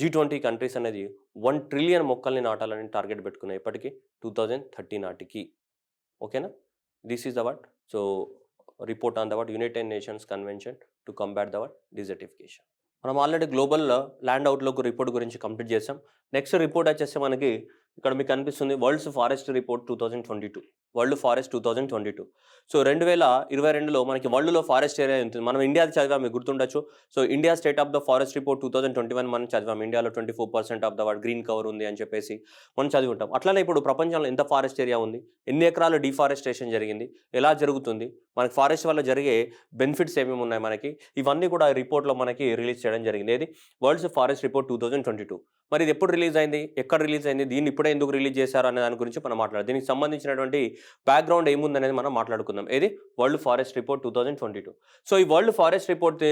G20 కంట్రీస్ అనేది 1 ట్రిలియన్ మొక్కల్ని నాటాలని టార్గెట్ పెట్టుకున్నాయి ఎప్పటికీ 2030 నాటికి. ఓకేనా? This is the what. So report on the what United Nations convention to combat the what desertification. మనం already global land outlook report గురించి కంప్లీట్ చేసాం. నెక్స్ట్ రిపోర్ట్ వచ్చేసి మనకి ఇక్కడ మీకు కనిపిస్తుంది world's forest report 2022. World forest 2022. So 2022లో మనకి వరల్డ్లో ఫారెస్ట్ ఏరియా ఉంటుంది. మనం ఇండియాది చదివాం, మీకు గుర్తుండొచ్చు. So India state of the forest report 2021 మనం చదివాం. ఇండియాలో 24% of the what green cover ఉంది అని చెప్పేసి మనం చదివి ఉంటాం. అట్లానే ఇప్పుడు ప్రపంచంలో ఎంత ఫారెస్ట్ ఏరియా ఉంది, ఎన్ని ఎకరాలు డిఫారెస్టేషన్ జరిగింది, ఎలా జరుగుతుంది, మనకి ఫారెస్ట్ వల్ల జరిగే బెనిఫిట్స్ ఏమేమి ఉన్నాయి మనకి, ఇవన్నీ కూడా రిపోర్ట్లో మనకి రిలీజ్ చేయడం జరిగింది. ఏది? World's forest report 2022. మరి ఇది ఎప్పుడు రిలీజ్ అయింది, ఎక్కడ రిలీజ్ అయింది, దీన్ని ఇప్పుడే ఎందుకు రిలీజ్ చేశారు అనే దాని గురించి మనం మాట్లాడాలి. దీనికి సంబంధించినటువంటి బ్యాక్గ్రౌండ్ ఏముందనేది మనం మాట్లాడుకుందాం. ఏది? World forest report 2022. సో ఈ వరల్డ్ ఫారెస్ట్ రిపోర్ట్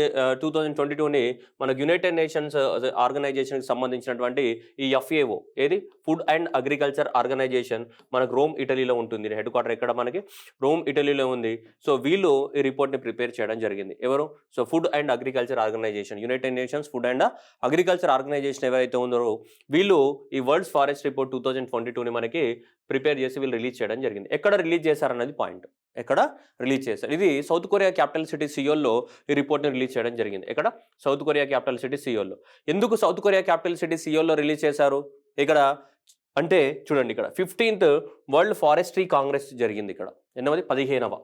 2022ని మనకు యునైటెడ్ నేషన్స్ ఆర్గనైజేషన్కి సంబంధించినటువంటి ఈ FAO, ఏది? ఫుడ్ అండ్ అగ్రికల్చర్ ఆర్గనైజేషన్, మనకు రోమ్ ఇటలీలో ఉంటుంది. హెడ్ క్వార్టర్ ఎక్కడ? మనకి రోమ్ ఇటలీలో ఉంది. సో వీళ్ళు ఈ రిపోర్ట్ని ప్రిపేర్ చేయడం జరిగింది. ఎవరు? So food and agriculture organisation, United Nations food and agriculture organisation ఎవరైతే ఉందో వీళ్ళు ఈ వరల్డ్ ఫారెస్ట్ రిపోర్ట్ 2022ని మనకి ప్రిపేర్ చేసి వీళ్ళు రిలీజ్ చేయడం జరిగింది. ఎక్కడ రిలీజ్ చేశారన్నది పాయింట్. ఎక్కడ రిలీజ్ చేశారు? ఇది సౌత్ కొరియా క్యాపిటల్ సిటీ సియోల్లో ఈ రిపోర్ట్ని రిలీజ్ చేయడం జరిగింది. ఎక్కడ? సౌత్ కొరియా క్యాపిటల్ సిటీ సియోల్లో. ఎందుకు సౌత్ కొరియా క్యాపిటల్ సిటీ సియోల్లో రిలీజ్ చేశారు? ఇక్కడ అంటే చూడండి, ఇక్కడ 15th వరల్డ్ ఫారెస్ట్రీ కాంగ్రెస్ జరిగింది. ఇక్కడ ఎన్నవది? 15వ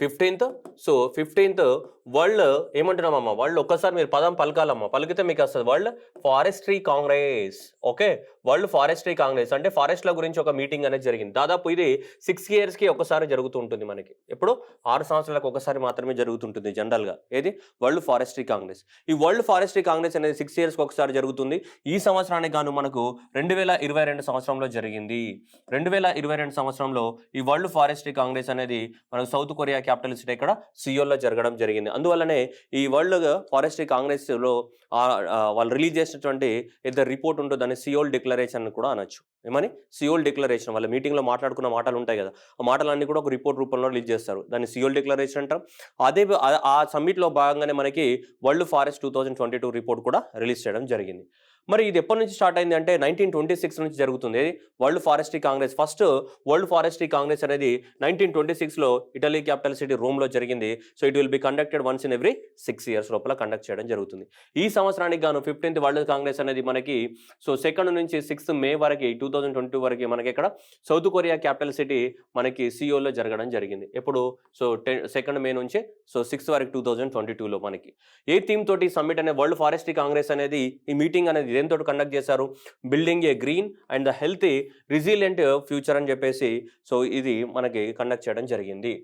15th. So 15th world ఏమంటున్నామమ్మా, world ఒక్కసారి మీరు పదం పలకాలమ్మా, పలికితే మీకు వస్తుంది world Forestry Congress. Okay, world Forestry Congress అంటే ఫారెస్ట్ల గురించి ఒక మీటింగ్ అనేది జరిగింది. దాదాపు ఇది 6 yearsకి ఒకసారి జరుగుతూ ఉంటుంది మనకి. ఎప్పుడు? 6 సంవత్సరాలకు ఒకసారి మాత్రమే జరుగుతుంటుంది జనరల్గా. ఏది? World Forestry Congress. ఈ వరల్డ్ ఫారెస్ట్రీ కాంగ్రెస్ అనేది 6 yearsకి ఒకసారి జరుగుతుంది. ఈ సంవత్సరానికి గాను మనకు 2022 సంవత్సరంలో జరిగింది. 2022 సంవత్సరంలో ఈ వరల్డ్ ఫారెస్ట్రీ కాంగ్రెస్ అనేది మనకు సౌత్ కొరియా క్యాపిటల్ సిటీ ఇక్కడ సియోల్లో జరగడం జరిగింది. అందువల్లనే ఈ వరల్డ్ ఫారెస్ట్రీ కాంగ్రెస్లో వాళ్ళు రిలీజ్ చేసినటువంటి ఏదైతే రిపోర్ట్ ఉంటుందో దాన్ని సియోల్ డిక్లరేషన్ కూడా అనొచ్చు. ఏమని? Seoul declaration. వాళ్ళ మీటింగ్లో మాట్లాడుకున్న మాటలు ఉంటాయి కదా, ఆ మాటలన్నీ కూడా ఒక రిపోర్ట్ రూపంలో రిలీజ్ చేస్తారు. దాన్ని సియోల్ డిక్లరేషన్ అంటాం. అదే ఆ సమ్మిట్లో భాగంగానే మనకి వరల్డ్ ఫారెస్ట్ 2022 రిపోర్ట్ కూడా రిలీజ్ చేయడం జరిగింది. మరి ఇది ఎప్పటి నుంచి స్టార్ట్ అయింది అంటే 1926 నుంచి జరుగుతుంది. World Forestry Congress. First world Forestry Congress అనేది 1926లో ఇటలీ క్యాపిటల్ సిటీ రోమ్లో జరిగింది. So it will be conducted once in every 6 years లోపల కండక్ట్ చేయడం జరుగుతుంది. ఈ సంవత్సరానికి గాను 15th వరల్డ్ కాంగ్రెస్ అనేది మనకి సో 2 నుంచి 6 మే వరకు 2022 వరకు మనకి ఇక్కడ సౌత్ కొరియా క్యాపిటల్ సిటీ మనకి సియోల్లో జరగడం జరిగింది. ఎప్పుడు సో 2 మే నుంచి సో 6 వరకు 2022లో మనకి ఏ థీమ్ తోటి సమ్మిట్ అనే వరల్డ్ ఫారెస్ట్రీ కాంగ్రెస్ అనేది ఈ మీటింగ్ అనేది దేనితో కండక్ట్ చేశారు? Building A green and the healthy resilient future అని చెప్పేసి సో ఇది మనకి కండక్ట్ చేయడం జరిగింది.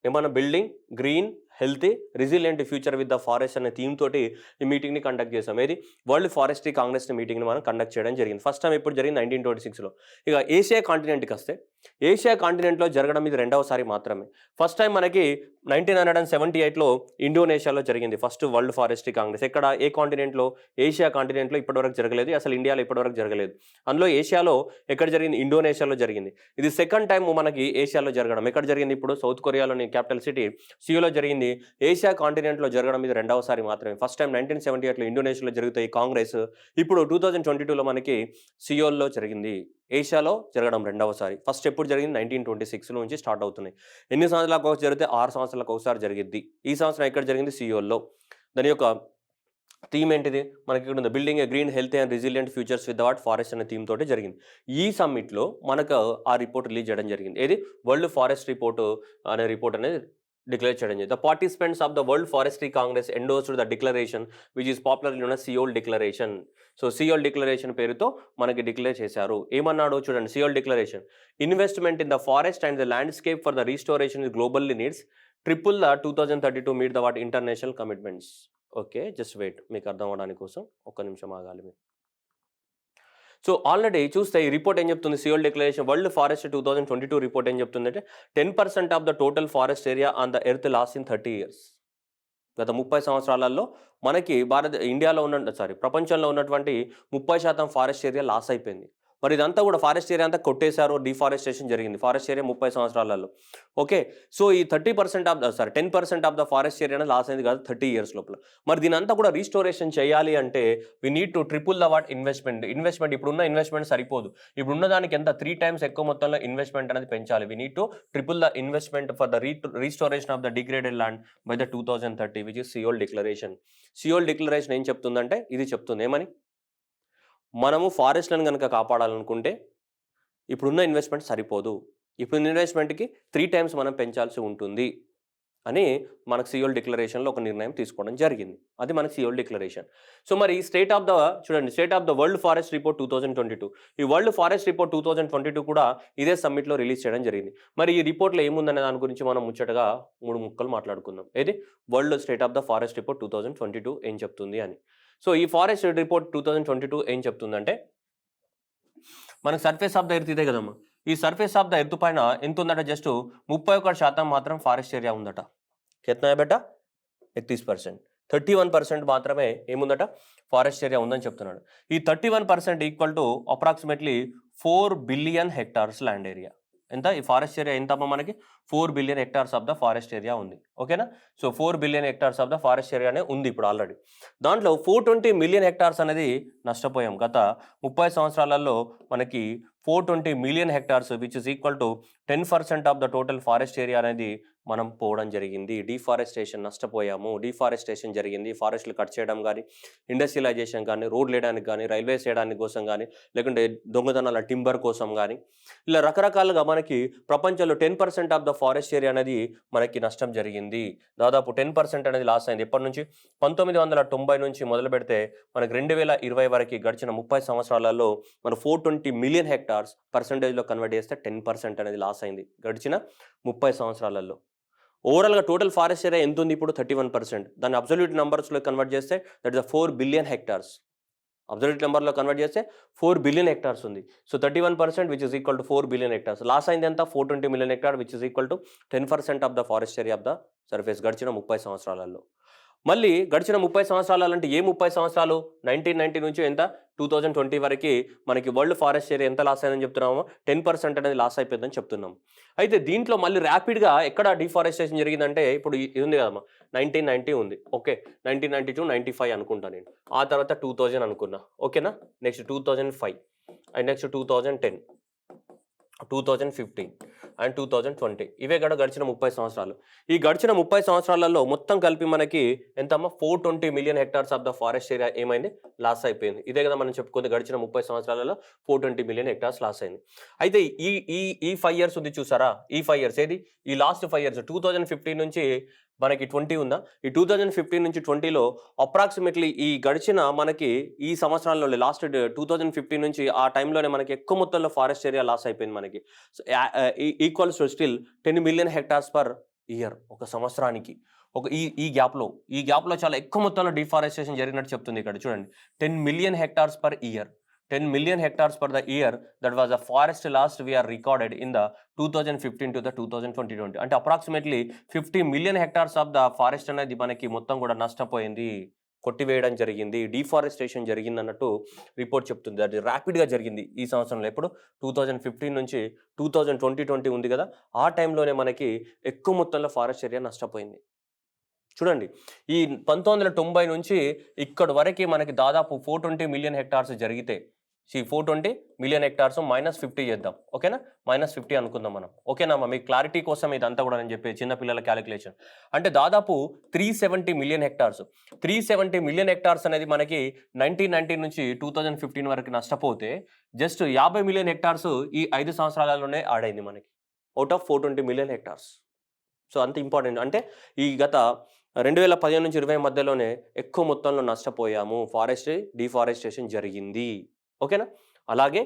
ఏమన్నా building green healthy resilient future with the forest అనే థీమ్ తోటి ఈ మీటింగ్ని కండక్ట్ చేసాం. ఏది వరల్డ్ ఫారెస్ట్రీ కాంగ్రెస్ మీటింగ్ని మనం కండక్ట్ చేయడం జరిగింది. ఫస్ట్ టైం ఎప్పుడు జరిగింది 1926లో. ఇక ఏషియా కాంటినెంట్కి వస్తే ఏషియా కాంటినెంట్లో జరగడం ఇది రెండవసారి మాత్రమే. ఫస్ట్ టైం మనకి 1978లో ఇండోనేషియాలో జరిగింది ఫస్ట్ వరల్డ్ ఫారెస్ట్రీ కాంగ్రెస్. ఎక్కడ ఏ కాంటినెంట్లో? ఏషియా కాంటినెంట్లో ఇప్పటివరకు జరగలేదు, అసలు ఇండియాలో ఇప్పటివరకు జరగలేదు. అందులో ఏషియాలో ఎక్కడ జరిగింది? ఇండోనేషియాలో జరిగింది. ఇది సెకండ్ టైం మనకి ఏషియాలో జరగడం. ఎక్కడ జరిగింది? ఇప్పుడు సౌత్ కొరియాలోని క్యాపిటల్ సిటీ సియోలో జరిగింది. ఏషియా కాంటినెంట్లో జరగడం ఇది రెండవసారి మాత్రమే. ఫస్ట్ టైం 1978లో ఇండోనేషియాలో జరుగుతాయి ఈ కాంగ్రెస్. ఇప్పుడు 2022లో మనకి సియోల్లో జరిగింది. ఏషియాలో జరగడం రెండవసారి. ఫస్ట్ ఎప్పుడు జరిగింది? 1926 నుంచి స్టార్ట్ అవుతున్నాయి. ఎన్ని సంవత్సరాలకు ఒకసారి జరిగితే 6 సంవత్సరాలకు ఒకసారి జరిగింది. ఈ సంవత్సరం ఎక్కడ జరిగింది? సియోల్లో. దాని యొక్క థీమ్ ఏంటిది? మనకి ఇక్కడ ఉంది building A green healthy and resilient futures with what forest అనే థీమ్ తోటి జరిగింది. ఈ సమ్మిట్లో మనకు ఆ రిపోర్ట్ రిలీజ్ చేయడం జరిగింది. ఏది వరల్డ్ ఫారెస్ట్ రిపోర్ట్ అనే రిపోర్ట్ అనేది డిక్లేర్ చేయడం జరిగింది. The participants of the World Forestry Congress endorsed the declaration which is popularly known as Seoul declaration. So Seoul declaration పేరుతో మనకి డిక్లేర్ చేశారు. ఏమన్నాడు చూడండి Seoul declaration. Investment in the forest and the landscape for the restoration is globally needs triple the 2032 meet the what international commitments. Okay, just wait, మీకు అర్థం అవడానికి కోసం ఒక్క నిమిషం ఆగాలి మీరు. సో ఆల్రెడీ చూస్తే ఈ రిపోర్ట్ ఏం చెప్తుంది? Seoul declaration world forest 2022 report ఏం చెప్తుందంటే 10% of the total forest area on the earth loss in 30 years. గత 30 సంవత్సరాలలో మనకి ఇండియాలో ప్రపంచంలో ఉన్నటువంటి 30% ఫారెస్ట్ ఏరియా లాస్ అయిపోయింది. మరి ఇదంతా కూడా ఫారెస్ట్ ఏరియా అంతా కొట్టేశారు, డిఫారెస్టేషన్ జరిగింది ఫారెస్ట్ ఏరియా 30 సంవత్సరాలలో. ఓకే, సో ఈ 10% of the forest area loss అయింది కాదు 30 ఇయర్స్ లోపల. మరి దీని అంతా కూడా రీస్టోరేషన్ చేయాలి అంటే we need to triple the what investment ఇప్పుడున్న ఇన్వెస్ట్మెంట్ సరిపోదు. ఇప్పుడున్న దానికి ఎంత 3 times ఎక్కువ మొత్తంలో ఇన్వెస్ట్మెంట్ అనేది పెంచాలి. We need to triple the investment for the restoration of the degraded land by the 2030 which is Seoul declaration. Seoul declaration ఏం చెప్తుందంటే ఇది చెప్తుంది ఏమని? మనము ఫారెస్ట్లను కనుక కాపాడాలనుకుంటే ఇప్పుడున్న ఇన్వెస్ట్మెంట్ సరిపోదు, ఇప్పుడున్న ఇన్వెస్ట్మెంట్కి 3 times మనం పెంచాల్సి ఉంటుంది అని మనకు సియోల్ డిక్లరేషన్లో ఒక నిర్ణయం తీసుకోవడం జరిగింది. అది మనకు సియోల్ డిక్లరేషన్. సో మరి state of the world forest report 2022, ఈ వరల్డ్ ఫారెస్ట్ రిపోర్ట్ 2022 కూడా ఇదే సమ్మిట్లో రిలీజ్ చేయడం జరిగింది. మరి ఈ రిపోర్ట్లో ఏముందనే దాని గురించి మనం ముచ్చటగా 3 ముక్కలు మాట్లాడుకుందాం. ఏది world state of the forest report 2022 ఏం చెప్తుంది అని. సో ఈ ఫారెస్ట్ రిపోర్ట్ 2022 ఏం చెప్తుందంటే మనకు సర్ఫేస్ ఆఫ్ ద ఎర్త్ ఇదే కదమ్మా. ఈ సర్ఫేస్ ఆఫ్ ద ఎర్త్ పైన ఎంత ఉందట? జస్ట్ 31% మాత్రం ఫారెస్ట్ ఏరియా ఉందట. కిतना है बेटा? 31%. 31% మాత్రమే ఏముందట? ఫారెస్ట్ ఏరియా ఉందని చెప్తున్నాడు. ఈ 31% equal to approximately 4 billion hectares land area. ఎంత ఈ ఫారెస్ట్ ఏరియా ఎంత అమ్మా? మనకి 4 billion hectares of the forest area ఉంది. ఓకేనా? So 4 billion hectares of the forest ఏరియానే ఉంది ఇప్పుడు ఆల్రెడీ. దాంట్లో 420 మిలియన్ హెక్టార్స్ అనేది నష్టపోయాం. గత 30 సంవత్సరాలలో మనకి 420 million hectares which is equal to 10% of the total forest area అనేది మనం పోవడం జరిగింది. డిఫారెస్టేషన్ నష్టపోయాము, డిఫారెస్టేషన్ జరిగింది. ఫారెస్ట్లు కట్ చేయడం కానీ, ఇండస్ట్రియలైజేషన్ కానీ, రోడ్లు వేయడానికి కానీ, రైల్వేస్ వేయడానికి కోసం కానీ, లేకుంటే దొంగతనాల టింబర్ కోసం కానీ, ఇలా రకరకాలుగా మనకి ప్రపంచంలో 10% ఆఫ్ ద ఫారెస్ట్ ఏరియా అనేది మనకి నష్టం జరిగింది. దాదాపు 10% అనేది లాస్ అయింది. ఎప్పటి నుంచి? 1990 నుంచి మొదలు పెడితే మనకి 2020 వరకు గడిచిన 30 సంవత్సరాలలో మన 420 మిలియన్ హెక్టార్స్ పర్సంటేజ్లో కన్వర్ట్ చేస్తే 10% అనేది లాస్ అయింది గడిచిన 30 సంవత్సరాలలో. ఓవరాల్గా టోటల్ ఫారెస్ట్ ఏరియా ఎంత ఉంది ఇప్పుడు? 31%. దాన్ని అబ్సల్యూట్ నెంబర్స్లో కన్వర్ట్ చేస్తే that is 4 billion hectares. Absolute నెంబర్లో కన్వర్ట్ చేస్తే 4 బిలియన్ హెక్టార్స్ ఉంది. So 31% which is equal to 4 billion hectares. Loss అయింది ఎంత? 420 million hectare which is equal to 10% of the forest area of the surface గడిచిన 30 సంవత్సరాలలో. మళ్ళీ గడిచిన 30 సంవత్సరాలు అంటే ఏ 30 సంవత్సరాలు 1990 నుంచి ఎంత 2020 వరకు మనకి వరల్డ్ ఫారెస్ట్ ఏరియా ఎంత లాస్ అయిందని చెప్తున్నాము 10% అనేది లాస్ అయిపోయిందని చెప్తున్నాం. అయితే దీంట్లో మళ్ళీ ర్యాపిడ్గా ఎక్కడ డిఫారెస్టేషన్ జరిగిందంటే ఇప్పుడు ఇది ఉంది కదమ్మా 1990 ఉంది, ఓకే, 1992 95 అనుకుంటా నేను, ఆ తర్వాత 2000 అనుకున్నా, ఓకేనా, నెక్స్ట్ 2005 అండ్ నెక్స్ట్ 2010 2015 అండ్ 2020 ఇవే కూడా గడిచిన 30 సంవత్సరాలు. ఈ గడిచిన 30 సంవత్సరాలలో మొత్తం కలిపి మనకి ఎంతమ్మా 420 million hectares of the forest area ఏమైంది, లాస్ అయిపోయింది. ఇదే కదా మనం చెప్పుకుంది, గడిచిన 30 సంవత్సరాలలో 420 మిలియన్ హెక్టార్స్ లాస్ అయింది. అయితే ఈ ఈ ఈ 5 ఇయర్స్ ఉంది చూసారా, ఈ 5 ఇయర్స్ ఏది, ఈ లాస్ట్ 5 ఇయర్స్ 2015 నుంచి మనకి 20 ఉందా, ఈ 2015 నుంచి 20లో అప్రాక్సిమేట్లీ ఈ గడిచిన మనకి ఈ సంవత్సరాల్లో లాస్ట్ 2015 నుంచి ఆ టైంలోనే మనకి ఎక్కువ మొత్తంలో ఫారెస్ట్ ఏరియా లాస్ అయిపోయింది మనకి. Equals to still 10 million hectares per year, ఒక సంవత్సరానికి. ఒక ఈ గ్యాప్లో చాలా ఎక్కువ మొత్తంలో డిఫారెస్టేషన్ జరిగినట్టు చెప్తుంది ఇక్కడ చూడండి. 10 million hectares per year, 10 million hectares per the year, that was the forest loss we are recorded in the 2015 to the 2020. అంటే approximately 50 million hectares of the forest అనేది మనకి మొత్తం కూడా నష్టపోయింది, కొట్టివేయడం జరిగింది, డిఫారెస్టేషన్ జరిగింది అన్నట్టు రిపోర్ట్ చెప్తుంది. అది ర్యాపిడ్గా జరిగింది ఈ సంవత్సరంలో. ఎప్పుడు 2015 నుంచి 2020 ఉంది కదా, ఆ టైంలోనే మనకి ఎక్కువ మొత్తంలో ఫారెస్ట్ ఏరియా నష్టపోయింది. చూడండి, ఈ 1990 నుంచి ఇక్కడ వరకు మనకి దాదాపు 420 మిలియన్ హెక్టార్స్ జరిగితే 420 మిలియన్ హెక్టార్స్ -50 చేద్దాం, ఓకేనా, -50 అనుకుందాం మనం, ఓకేనా. మీకు క్లారిటీ కోసం ఇదంతా కూడా నేను చెప్పే చిన్నపిల్లల క్యాలిక్యులేషన్. అంటే దాదాపు 370 మిలియన్ హెక్టార్స్, 370 మిలియన్ హెక్టార్స్ అనేది మనకి 1990 నుంచి 2015 వరకు నష్టపోతే జస్ట్ 50 మిలియన్ హెక్టార్స్ ఈ 5 సంవత్సరాలలోనే ఆడైంది మనకి, out of 420 million hectares. So అంత ఇంపార్టెంట్. అంటే ఈ గత 2015 నుంచి 20 మధ్యలోనే ఎక్కువ మొత్తంలో నష్టపోయాము, డిఫారెస్టేషన్ జరిగింది, ఓకేనా. అలాగే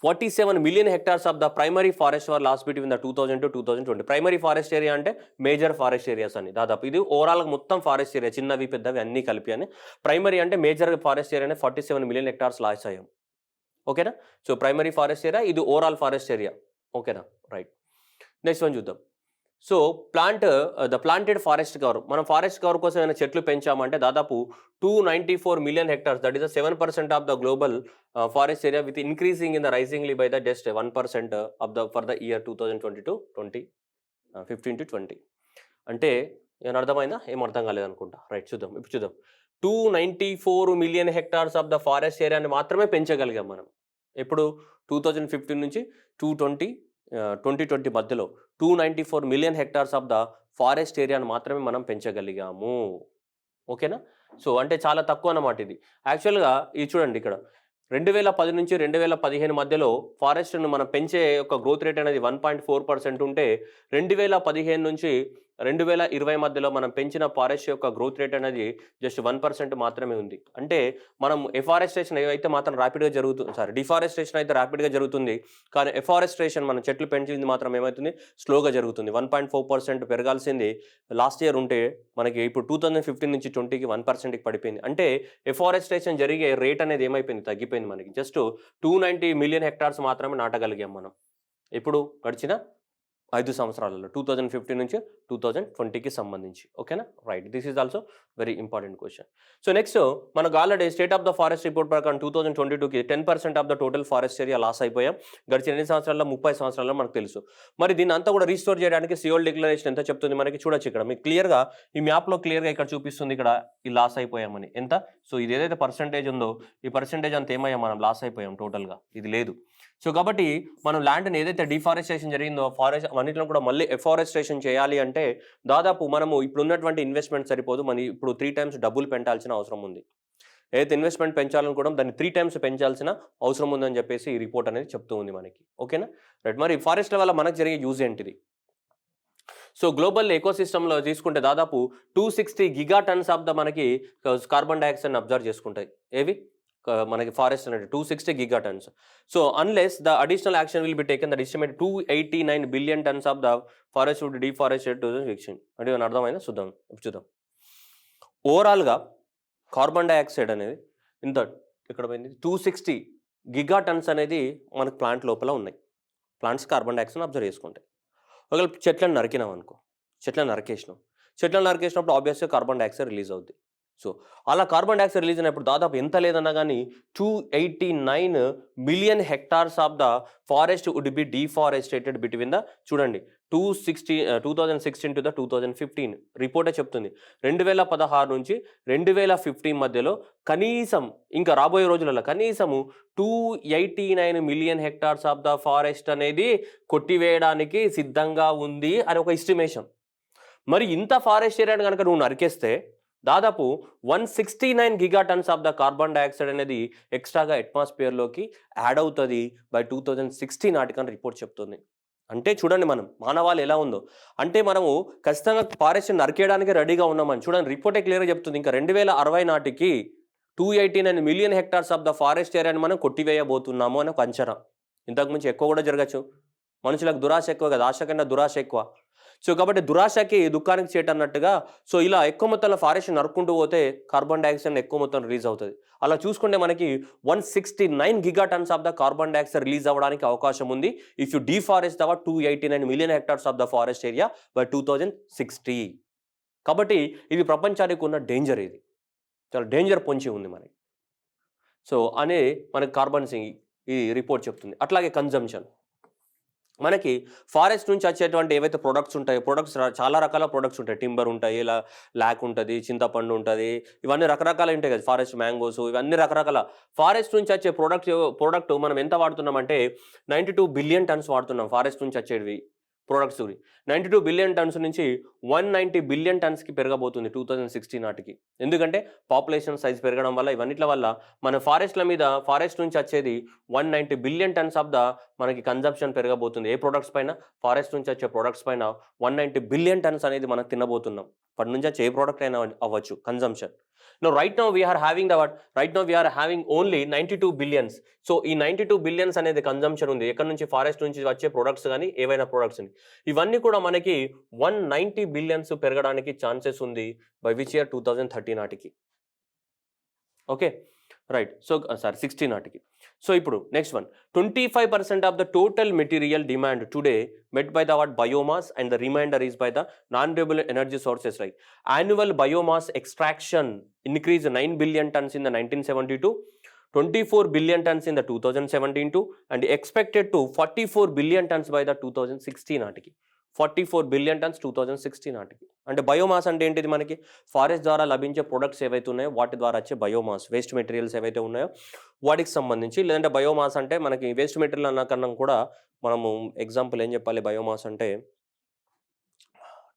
47 million hectares of the primary forest were last between the 2000 to 2020. Primary forest area అంటే మేజర్ ఫారెస్ట్ ఏరియాస్ అని, దాదాపు ఇది ఓవరాల్గా మొత్తం ఫారెస్ట్ ఏరియా, చిన్నవి పెద్దవి అన్నీ కలిపి అని. ప్రైమరీ అంటే major forest area 47 million hectares loss అయ్యాం, ఓకేనా. సో ప్రైమరీ ఫారెస్ట్ ఏరియా, ఇది ఓవరాల్ ఫారెస్ట్ ఏరియా, ఓకేనా, రైట్. నెక్స్ట్ వన్ చూద్దాం. So the planted forest cover, మనం ఫారెస్ట్ కవర్ కోసం ఏమైనా చెట్లు పెంచామంటే దాదాపు 294 million hectares, that is 7% of the global forest area, with increasing in the risingly by the just 1% of the for the year 2015 to 20. అంటే ఏమైనా అర్థమైందా, ఏం అర్థం కాలేదనుకుంటా, రైట్. చూద్దాం, ఇప్పుడు చూద్దాం. 294 million hectares of the forest ఏరియాని మాత్రమే పెంచగలిగాం మనం. ఎప్పుడు 2015 నుంచి 2020 మధ్యలో 294 million hectares of the forest ఏరియాను మాత్రమే మనం పెంచగలిగాము, ఓకేనా. సో అంటే చాలా తక్కువ అన్నమాట ఇది. యాక్చువల్గా ఇది చూడండి, ఇక్కడ 2010 నుంచి 2015 మధ్యలో ఫారెస్ట్ను మనం పెంచే ఒక గ్రోత్ రేట్ అనేది 1.4% ఉంటే 2015 నుంచి 2020 మధ్యలో మనం పెంచిన ఫారెస్ట్ యొక్క గ్రోత్ రేట్ అనేది జస్ట్ 1% మాత్రమే ఉంది. అంటే మనం ఎఫారెస్టేషన్ అయితే మాత్రం ర్యాపిడ్గా జరుగుతుంది, డిఫారెస్టేషన్ అయితే ర్యాపిడ్గా జరుగుతుంది, కానీ ఎఫారెస్టేషన్ మనం చెట్లు పెంచింది మాత్రం ఏమవుతుంది, స్లోగా జరుగుతుంది. 1.4% పెరగాల్సింది లాస్ట్ ఇయర్ ఉంటే మనకి ఇప్పుడు 2015 నుంచి 20కి 1%కి పడిపోయింది. అంటే ఎఫారెస్టేషన్ జరిగే రేట్ అనేది ఏమైపోయింది, తగ్గిపోయింది మనకి. జస్ట్ 290 మిలియన్ హెక్టార్స్ మాత్రమే నాటగలిగాం మనం ఇప్పుడు గడిచిన 5 సంవత్సరాలలో 2015 నుంచి 2020కి సంబంధించి, ఓకేనా, right. This is also very important question. So next మనకు already state of the forest report ప్రకారం 2022కి 10% of the total forest area loss అయిపోయాం. గడిచిన ఎన్ని సంవత్సరాల్లో, 30 సంవత్సరాల్లో మనకు తెలుసు. మరి దీన్ని అంతా కూడా రీస్టోర్ చేయడానికి సియోల్ డిక్లరేషన్ ఎంత చెప్తుంది మనకి చూడొచ్చు. ఇక్కడ మీకు క్లియర్గా ఈ మ్యాప్లో క్లియర్గా ఇక్కడ చూపిస్తుంది, ఇక్కడ ఈ లాస్ అయిపోయామని ఎంత. సో ఇది ఏదైతే పర్సంటేజ్ ఉందో ఈ పర్సంటేజ్ అంత ఏమయ్యాం మనం, లాస్ అయిపోయాం టోటల్గా, ఇది లేదు. సో కాబట్టి మనం ల్యాండ్ని ఏదైతే డిఫారెస్టేషన్ జరిగిందో ఫారెస్ట్ అన్నింటిలో కూడా మళ్ళీ ఎఫారెస్టేషన్ చేయాలి అంటే దాదాపు మనము ఇప్పుడు ఉన్నటువంటి ఇన్వెస్ట్మెంట్ సరిపోదు, మనం ఇప్పుడు 3 times డబ్బులు పెంచాల్సిన అవసరం ఉంది. ఏదైతే ఇన్వెస్ట్మెంట్ పెంచాలనుకోవడం దాన్ని 3 times పెంచాల్సిన అవసరం ఉందని చెప్పేసి ఈ రిపోర్ట్ అనేది చెప్తూ ఉంది మనకి, ఓకేనా, రైట్. మరి ఫారెస్ట్ల వల్ల మనకు జరిగే యూజ్ ఏంటిది? సో గ్లోబల్ ఎకోసిస్టంలో తీసుకుంటే దాదాపు 260 గిగాటన్స్ ఆఫ్ ద మనకి కార్బన్ డైఆక్సైడ్ని అబ్జర్వ్ చేసుకుంటాయి. ఏవి మనకి ఫారెస్ట్ అనేది 260 gigatons. So unless the additional action will be taken, that estimate 289 billion tons of the forest wood deforested 2016. అంటే ఏమైనా అర్థమైందా, చూద్దాం. ఓవరాల్గా కార్బన్ డైఆక్సైడ్ అనేది ఇంత ఇక్కడ పోయింది 260 గిగాటన్స్ అనేది మనకు ప్లాంట్ లోపల ఉన్నాయి. ప్లాంట్స్ కార్బన్ డైఆక్సైడ్ అబ్జర్వ్ చేసుకుంటాయి. ఒకవేళ చెట్లను నరికినాం అనుకో, చెట్లను నరికేసినాం, చెట్లను నరికేసినప్పుడు ఆబ్వియస్‌గా కార్బన్ డయాక్సైడ్ రిలీజ్ అవుద్ది. సో, అలా కార్బన్ డయాక్సైడ్ రిలీజ్ అయినప్పుడు దాదాపు ఎంత లేదన్నా గానీ 289 million hectares of the forest wood be deforestated between the చూడండి 2016 టు ద 2015 రిపోర్టే చెప్తుంది. 2016 నుంచి 2015 మధ్యలో కనీసం ఇంకా రాబోయే రోజులలో కనీసము 289 million hectares of the forest అనేది కొట్టివేయడానికి సిద్ధంగా ఉంది అని ఒక ఎస్టిమేషన్. మరి ఇంత ఫారెస్ట్ ఏరియాని గనక నువ్వు నరికేస్తే దాదాపు 169 gigatons of the carbon dioxide అనేది ఎక్స్ట్రాగా అట్మాస్ఫియర్‌లోకి యాడ్ అవుతది బై 2060 నాటికని రిపోర్ట్ చెప్తుంది. అంటే చూడండి మనం మానవాళి ఎలా ఉందో. అంటే మనము ఖచ్చితంగా ఫారెస్ట్‌ని నరికేయడానికి రెడీగా ఉన్నామని. చూడండి రిపోర్టే క్లియర్‌గా చెప్తుంది. ఇంకా 2060 నాటికి 289 million hectares of the forest ఏరియాని మనం కొట్టివేయబోతున్నాము అని ఒక అంచనా. ఇంతకు మించి ఎక్కువ కూడా జరగచ్చు. మనుషులకు దురాశ ఎక్కువ కదా! ఆశ కన్నా దురాశ ఎక్కువ. సో, కాబట్టి దురాశకి దుఃఖానికి చేటన్నట్టుగా సో, ఇలా ఎక్కువ మొత్తంలో ఫారెస్ట్ నరుక్కుంటూ పోతే కార్బన్ డయాక్సైడ్ ఎక్కువ మొత్తం రిలీజ్ అవుతది. అలా చూసుకుంటే మనకి 169 gigatons of the carbon dioxide release అవ్వడానికి అవకాశం ఉంది. If you deforest our 289 million hectares of the forest area by 2060. కాబట్టి ఇది ప్రపంచానికి ఉన్న డేంజర్ ఇది. చాలా డేంజర్ పొంచి ఉంది మనకి. సో, అనే మనకి ఈ రిపోర్ట్ చెప్తుంది. అట్లాగే కన్జంప్షన్. మనకి ఫారెస్ట్ నుంచి వచ్చేటువంటి ఏవైతే ప్రొడక్ట్స్ ఉంటాయో, చాలా రకాల ప్రొడక్ట్స్ ఉంటాయి. టింబర్ ఉంటాయి, లాక్ ఉంటది, చింతపండు ఉంటది. ఇవన్నీ రకరకాలు ఉంటాయి కదా! ఫారెస్ట్ మ్యాంగోస్ ఇవన్నీ రకరకాల ఫారెస్ట్ నుంచి వచ్చే ప్రొడక్ట్ మనం ఎంత వాడుతున్నామంటే 92 బిలియన్ టన్స్ వాడుతున్నాం ఫారెస్ట్ నుంచి వచ్చేవి ప్రొడక్ట్స్. 92 బిలియన్ టన్స్ నుంచి 190 బిలియన్ టన్స్‌కి పెరగబోతుంది 2060 నాటికి. ఎందుకంటే పాపులేషన్ సైజ్ పెరగడం వల్ల ఇవన్నిట్ల వల్ల మన ఫారెస్ట్ నుంచి వచ్చేది 190 బిలియన్ టన్స్ ఆఫ్ ద మనకి కన్జంప్షన్ పెరగబోతుంది. ఏ ప్రొడక్ట్స్ పైన? ఫారెస్ట్ నుంచి వచ్చే ప్రొడక్ట్స్ పైన 190 బిలియన్ టన్స్ అనేది మనం తినబోతున్నాం. అప్పటి నుంచి వచ్చే ఏ ప్రొడక్ట్ అయినా అవ్వచ్చు consumption. Right now we are having only 92 billions. So, ఈ 92 బిలియన్స్ అనేది కన్జంప్షన్ ఉంది. ఎక్కడి నుంచి? ఫారెస్ట్ నుంచి వచ్చే ప్రొడక్ట్స్ గానీ ఏవైనా ప్రొడక్ట్స్‌ని. ఇవన్నీ కూడా మనకి 190 బిలియన్స్ పెరగడానికి ఛాన్సెస్ ఉంది బై విచ్ ఇయర్ 2030 నాటికి. ఓకే. రైట్. సో, 60 నాటికి. సో, ఇప్పుడు next one 25% of the total material demand today met by the biomass and the remainder is by the non renewable energy sources like annual biomass extraction increase 9 billion tons in the 1972, 24 billion tons in the 2017 and expected to 44 billion turns by the 2060 నాటికి. 44 billion turns 2060 నాటికి. అంటే biomass అంటే ఏంటిది? మనకి forest ద్వారా లభించే products ఏవైతే ఉన్నాయో వాటి ద్వారా వచ్చే బయోమాస్, వేస్ట్ మెటీరియల్స్ ఏవైతే ఉన్నాయో వాటికి సంబంధించి. లేదంటే బయోమాస్ అంటే మనకి వేస్ట్ మెటీరియల్ అన్న కన్నా కూడా మనము ఎగ్జాంపుల్ ఏం చెప్పాలి? బయోమాస్ అంటే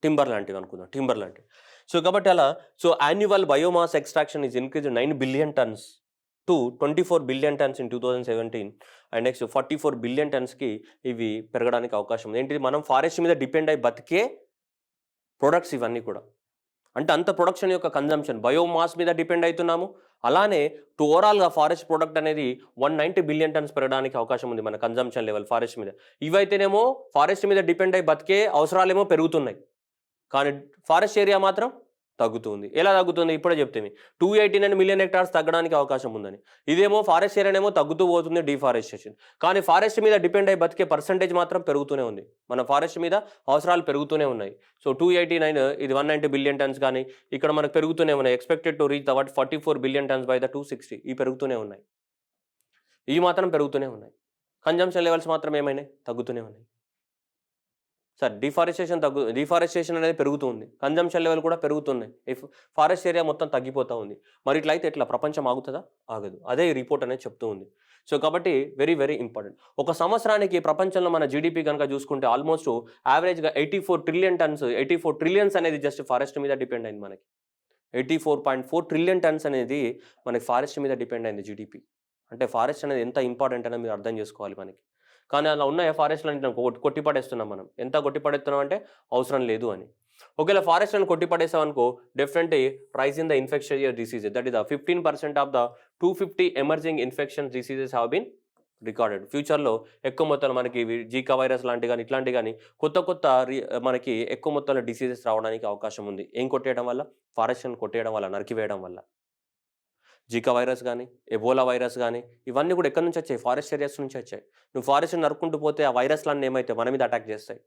టింబర్ లాంటివి అనుకుందాం. టింబర్ లాంటివి. సో, కాబట్టి అలా annual biomass extraction is increase 9 billion tons to 24 billion tons in 2017 and next 44 billion టన్స్‌కి ఇవి పెరగడానికి అవకాశం ఉంది. ఏంటిది? మనం ఫారెస్ట్ మీద డిపెండ్ అయ్యి బతికే ప్రొడక్ట్స్ ఇవన్నీ కూడా. అంటే అంత ప్రొడక్షన్ యొక్క కన్జంప్షన్ బయోమాస్ మీద డిపెండ్ అవుతున్నాము. అలానే ఓవరాల్‌గా ఫారెస్ట్ ప్రొడక్ట్ అనేది 190 బిలియన్ టన్స్ పెరగడానికి అవకాశం ఉంది మన కన్జంప్షన్ లెవెల్ ఫారెస్ట్ మీద. ఇవైతేనేమో ఫారెస్ట్ మీద డిపెండ్ అయ్యి బతికే అవసరాలేమో పెరుగుతున్నాయి. కానీ ఫారెస్ట్ ఏరియా మాత్రం తగ్గుతుంది. ఎలా తగ్గుతుంది? ఇప్పుడే చెప్తిమి. 289 మిలియన్ హెక్టార్స్ తగ్గడానికి అవకాశం ఉందని. ఇదేమో ఫారెస్ట్ ఏరియానేమో తగ్గుతూ పోతుంది డిఫారెస్టేషన్. కానీ ఫారెస్ట్ మీద డిపెండ్ అయ్యి బతికే పర్సెంటేజ్ మాత్రం పెరుగుతూనే ఉంది. మన ఫారెస్ట్ మీద అవసరాలు పెరుగుతూనే ఉన్నాయి. సో, 289 ఇది 190 బిలియన్ టన్స్ కానీ ఇక్కడ మనకు పెరుగుతూనే ఉన్నాయి. Expected to reach 44 billion turns by the 260. ఇవి పెరుగుతూనే ఉన్నాయి. ఇవి మాత్రం పెరుగుతూనే ఉన్నాయి. కన్జంప్షన్ లెవెల్స్ మాత్రం ఏమైనాయి? తగ్గుతూనే ఉన్నాయి. సార్ డిఫారెస్టేషన్ అనేది పెరుగుతుంది. కన్జంప్షన్ లెవెల్ కూడా పెరుగుతున్నాయి. ఫారెస్ట్ ఏరియా మొత్తం తగ్గిపోతా ఉంది. మరి ఇట్లా అయితే ఎట్లా? ప్రపంచం ఆగుతుందా? ఆగదు. అదే ఈ రిపోర్ట్ అనేది చెప్తూ ఉంది. సో, కాబట్టి వెరీ వెరీ ఇంపార్టెంట్. ఒక సంవత్సరానికి ప్రపంచంలో మన జీడీపీ కనుక చూసుకుంటే ఆల్మోస్ట్ యావరేజ్‌గా 84 ట్రిలియన్ టన్స్ 84 ట్రిలియన్స్ అనేది జస్ట్ ఫారెస్ట్ మీద డిపెండ్ అయింది మనకి. 84.4 ట్రిలియన్ టన్స్ అనేది మనకి ఫారెస్ట్ మీద డిపెండ్ అయింది జీడీపీ. అంటే ఫారెస్ట్ అనేది ఎంత ఇంపార్టెంట్ అనేది మీరు అర్థం చేసుకోవాలి మనకి. కానీ అలా ఉన్న ఫారెస్ట్‌లని కొట్టిపడేస్తున్నాం మనం. ఎంత కొట్టిపడేస్తున్నాం అంటే అవసరం లేదు అని. ఒకవేళ ఫారెస్ట్‌లను కొట్టిపడేసామనుకో definitely rise in the infectious diseases that is the 15% of the 250 emerging infection diseases have been recorded. ఫ్యూచర్‌లో ఎక్కువ మొత్తంలో మనకి జీకా వైరస్ లాంటివి గానీ ఇట్లాంటివి గానీ కొత్త మనకి ఎక్కువ మొత్తంలో డిసీజెస్ రావడానికి అవకాశం ఉంది. ఏం కొట్టేయడం వల్ల? ఫారెస్ట్‌లను కొట్టేయడం వల్ల, నరికివేయడం వల్ల. జికా వైరస్ కానీ, ఎబోలా వైరస్ కానీ ఇవన్నీ కూడా ఎక్కడి నుంచి వచ్చాయి? ఫారెస్ట్ ఏరియాస్ నుంచి వచ్చాయి. నువ్వు ఫారెస్ట్‌ని నరుక్కుంటూ పోతే ఆ వైరస్‌లన్నీ ఏమైతాయి? మన మీద అటాక్ చేస్తాయి.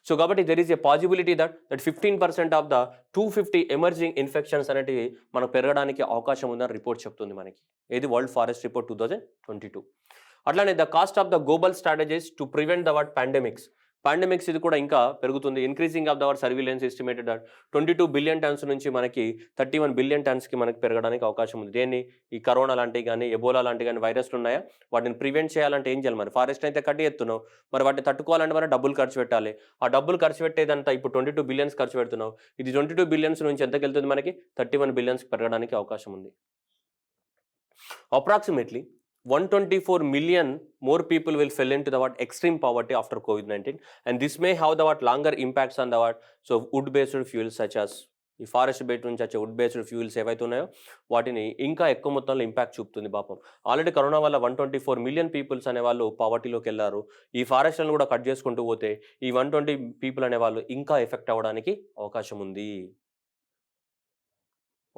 సో కాబట్టి there is a possibility that 15% of the 250 emerging infections అనేటివి మనకు పెరగడానికి అవకాశం ఉందని రిపోర్ట్ చెప్తుంది మనకి. ఏది వరల్డ్ ఫారెస్ట్ రిపోర్ట్ 2022. అట్లానే the cost of the global strategies to prevent the pandemics ఇది కూడా ఇంకా పెరుగుతుంది. Increasing of their surveillance estimated 22 billion tons నుంచి మనకి 31 బిలియన్ టన్స్కి మనకి పెరగడానికి అవకాశం ఉంది. దేన్ని ఈ కరోనా లాంటివి కానీ ఎబోలా లాంటివి కానీ వైరస్లు ఉన్నాయా వాటిని ప్రివెంట్ చేయాలంటే ఏం చేయాలి? మరి ఫారెస్ట్ అయితే కట్టి ఎత్తున్నావు, మరి వాటిని తట్టుకోవాలంటే మనం డబ్బులు ఖర్చు పెట్టాలి. ఆ డబ్బులు ఖర్చు పెట్టేదంతా ఇప్పుడు 22 బిలియన్స్ ఖర్చు పెడుతున్నావు. ఇది 22 బిలియన్స్ నుంచి ఎంతకు వెళ్తుంది? మనకి 31 బిలియన్స్ పెరగడానికి అవకాశం ఉంది. Approximately 124 million more people will fall into the extreme poverty after COVID-19, and this may have the longer impacts on the wood-based fuels such as ఈ ఫారెస్ట్ బేట్ నుంచి వచ్చే వుడ్ బేస్డ్ ఫ్యూల్స్ ఏవైతే ఉన్నాయో వాటిని ఇంకా ఎక్కువ మొత్తంలో ఇంపాక్ట్ చూపుతుంది పాపం. ఆల్రెడీ కరోనా వల్ల 124 మిలియన్ పీపుల్స్ అనేవాళ్ళు పావర్టీలోకి వెళ్ళారు. ఈ ఫారెస్ట్లను కూడా కట్ చేసుకుంటూ పోతే ఈ 120 పీపుల్ అనేవాళ్ళు ఇంకా ఎఫెక్ట్ అవ్వడానికి అవకాశం ఉంది.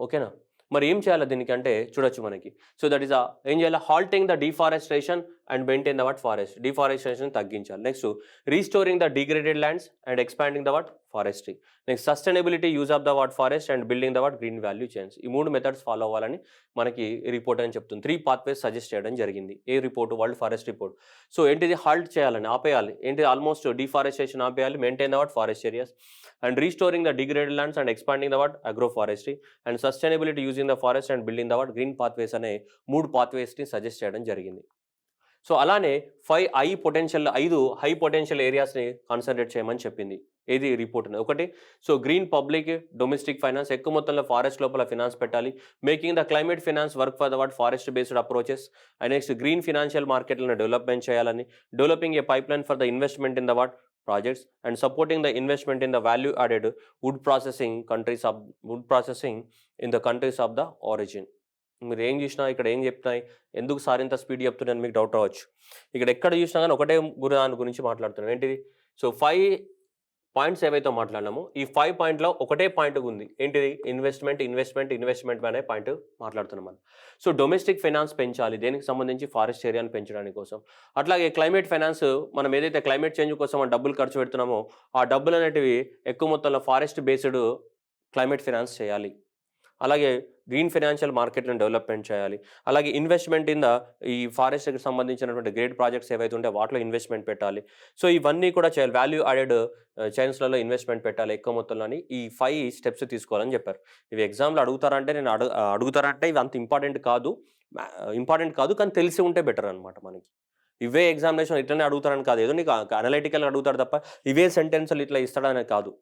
ఓకేనా? మరి ఏం చేయాలి దీనికి అంటే చూడొచ్చు మనకి. సో దట్ ఈస్ ఏం చేయాలి? Halting the deforestation and maintain the forest. Deforestation తగ్గించాలి. Next restoring the degraded lands and expanding the forestry. Next sustainability use of the forest and building the green value chains. ఈ 3 methods follow అవ్వాలని మనకి report అని చెప్తుంది. 3 pathways suggest చేయడం జరిగింది. ఏ report? World forest report. So ఏంటిది? Halt చేయాలని, ఆపేయాలి. ఏంటి? ఆల్మోస్ట్ డిఫారెస్టేషన్ ఆపేయాలి, maintain the forest areas and restoring the degraded lands and expanding the agroforestry and sustainability using the forest and building the green pathways అనే 3 pathways ని suggest చేయడం జరిగింది. So అలానే 5 హై పొటెన్షియల్ ఏరియాస్ని కాన్సన్ట్రేట్ చేయమని చెప్పింది. ఏది report? ఒకటి, so green public domestic finance, ఎక్కువ మొత్తంలో ఫారెస్ట్ లోపల ఫినాన్స్ పెట్టాలి. Making the climate finance work for the forest based approaches. And next green financial మార్కెట్లను డెవలప్మెంట్ చేయాలని. Developing A pipe line for the investment in the projects and supporting the investment in the value added wood processing in the countries of the origin. మీరు ఏం చూసినా ఇక్కడ ఏం చెప్తున్నాయి, ఎందుకు sir ఇంత స్పీడ్ చెప్తున్నాను మీకు డౌట్ రావచ్చు. ఇక్కడ ఎక్కడ చూసినా కానీ ఒకటే దాని గురించి మాట్లాడుతున్నాం. ఏంటిది? సో 5 పాయింట్స్ ఏవైతే మాట్లాడినామో ఈ 5 పాయింట్లో ఒకటే పాయింట్ ఉంది. ఏంటిది? ఇన్వెస్ట్మెంట్ అనే పాయింట్ మాట్లాడుతున్నాం మనం. సో డొమెస్టిక్ ఫైనాన్స్ పెంచాలి. దేనికి సంబంధించి? ఫారెస్ట్ ఏరియాని పెంచడానికి కోసం. అట్లాగే క్లైమేట్ ఫైనాన్స్, మనం ఏదైతే క్లైమేట్ చేంజ్ కోసం డబ్బులు ఖర్చు పెడుతున్నామో ఆ డబ్బులు అనేటివి ఎక్కువ మొత్తంలో ఫారెస్ట్ బేస్డ్ క్లైమేట్ ఫైనాన్స్ చేయాలి. అలాగే గ్రీన్ ఫైనాన్షియల్ మార్కెట్లను డెవలప్మెంట్ చేయాలి. అలాగే ఇన్వెస్ట్మెంట్ ఇన్ ద ఈ ఫారెస్ట్కి సంబంధించినటువంటి గ్రేట్ ప్రాజెక్ట్స్ ఏవైతే ఉంటే వాటిలో ఇన్వెస్ట్మెంట్ పెట్టాలి. సో ఇవన్నీ కూడా చేయాలి. వాల్యూ యాడెడ్ చైన్స్లలో ఇన్వెస్ట్మెంట్ పెట్టాలి ఎక్కువ మొత్తంలోని. ఈ 5 స్టెప్స్ తీసుకోవాలని చెప్పారు. ఇవి ఎగ్జామ్లో అడుగుతారంటే అడుగుతారంటే ఇవి అంత ఇంపార్టెంట్ కాదు కానీ తెలిసి ఉంటే బెటర్ అనమాట మనకి. ఇవే ఎగ్జామినేషన్ ఇట్లనే అడుగుతారని కాదు, ఏదో నీకు అనలైటికల్గా అడుగుతారు తప్ప ఇవే సెంటెన్స్లు ఇట్లా ఇస్తాడని కాదు.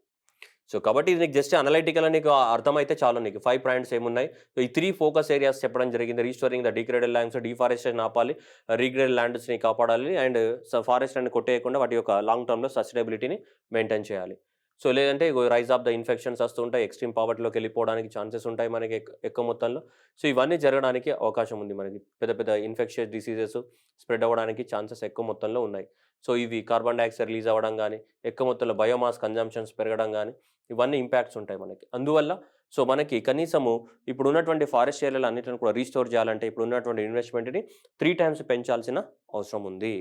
సో కాబట్టి ఇది నీకు జస్ట్ అనలైటికల్ నీకు అర్థమైతే చాలు. నీకు 5 పాయింట్స్ ఏమున్నాయి, ఈ 3 ఫోకస్ ఏరియాస్ చెప్పడం జరిగింది. Restoring the degraded lands, deforestation ఆపాలి, రీగ్రేడెడ్ ల్యాండ్స్ని కాపాడాలి, అండ్ ఫారెస్ట్ అని కొట్టేయకుండా వాటి యొక్క లాంగ్ టర్మ్లో సస్టైనబిలిటీని మెయింటైన్ చేయాలి. సో లేదంటే రైజ్ ఆఫ్ ద ఇన్ఫెక్షన్స్ వస్తుంటాయి, ఎక్స్ట్రీమ్ పావర్టీలోకి వెళ్ళిపోవడానికి ఛాన్సెస్ ఉంటాయి మనకి ఎక్కువ మొత్తంలో. సో ఇవన్నీ జరగడానికి అవకాశం ఉంది మనకి. పెద్ద ఇన్ఫెక్షియస్ డిసీజెస్ స్ప్రెడ్ అవ్వడానికి ఛాన్సెస్ ఎక్కువ మొత్తంలో ఉన్నాయి. సో ఇవి కార్బన్ డైఆక్సైడ్ రిలీజ్ అవ్వడం కానీ, ఎక్కువ మొత్తంలో బయోమాస్ కన్జంప్షన్స్ పెరగడం కానీ, ఇవన్నీ ఇంపాక్ట్స్ ఉంటాయి మనకి. అందువల్ల సో మనకి కనీసము ఇప్పుడు ఉన్నటువంటి ఫారెస్ట్ ఏరియాలు అన్నిటిని కూడా రీస్టోర్ చేయాలంటే ఇప్పుడు ఉన్నటువంటి ఇన్వెస్ట్మెంట్ని 3 టైమ్స్ పెంచాల్సిన అవసరం ఉంది.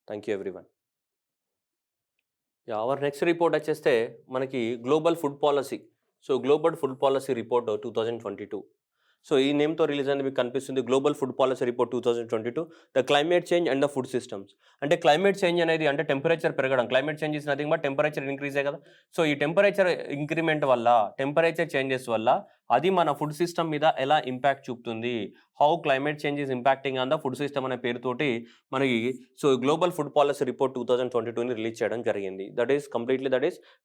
Thank you everyone. Our next report వచ్చేస్తే మనకి global food policy. So global food policy report 2022. So ఈ నేమ్తో రిలీజ్ అనేది మీకు కనిపిస్తుంది, global food policy report 2022, the climate change and the food systems. అంటే క్లైమేట్ చేంజ్ అనేది అంటే టెంపరేచర్ పెరగడం. Climate change is nothing but temperature ఇంక్రీజే కదా. సో ఈ టెంపరేచర్ ఇంక్రిమెంట్ వల్ల, టెంపరేచర్ చేంజెస్ వల్ల అది మన ఫుడ్ సిస్టమ్ మీద ఎలా ఇంపాక్ట్ చూపుతుంది, how climate change is impacting on the food system అనే పేరుతోటి మనకి so global food policy report 2022ని రిలీజ్ చేయడం జరిగింది. That is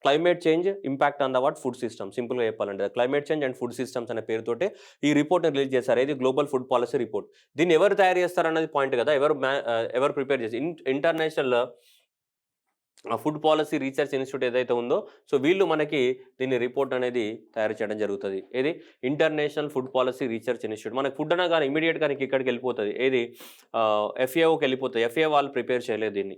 climate change impact on the food system. సింపుల్గా చెప్పాలంటే climate change and food systems అనే పేరుతోటి ఈ రిపోర్ట్ని రిలీజ్ చేశారు. ఇది గ్లోబల్ ఫుడ్ పాలసీ రిపోర్ట్. దీన్ని ఎవరు తయారు చేస్తారన్నది పాయింట్ కదా, ఎవరు ప్రిపేర్ చేసి international Food Policy research institute ఏదైతే ఉందో సో వీళ్ళు మనకి దీన్ని రిపోర్ట్ అనేది తయారు చేయడం జరుగుతుంది. ఏది? International Food Policy research institute. మనకి ఫుడ్ అన్నా కానీ ఇమీడియట్గా ఇక్కడికి వెళ్ళిపోతుంది. ఏది? FAOకి వెళ్ళిపోతుంది. FAO వాళ్ళు ప్రిపేర్ చేయలేదు దీన్ని.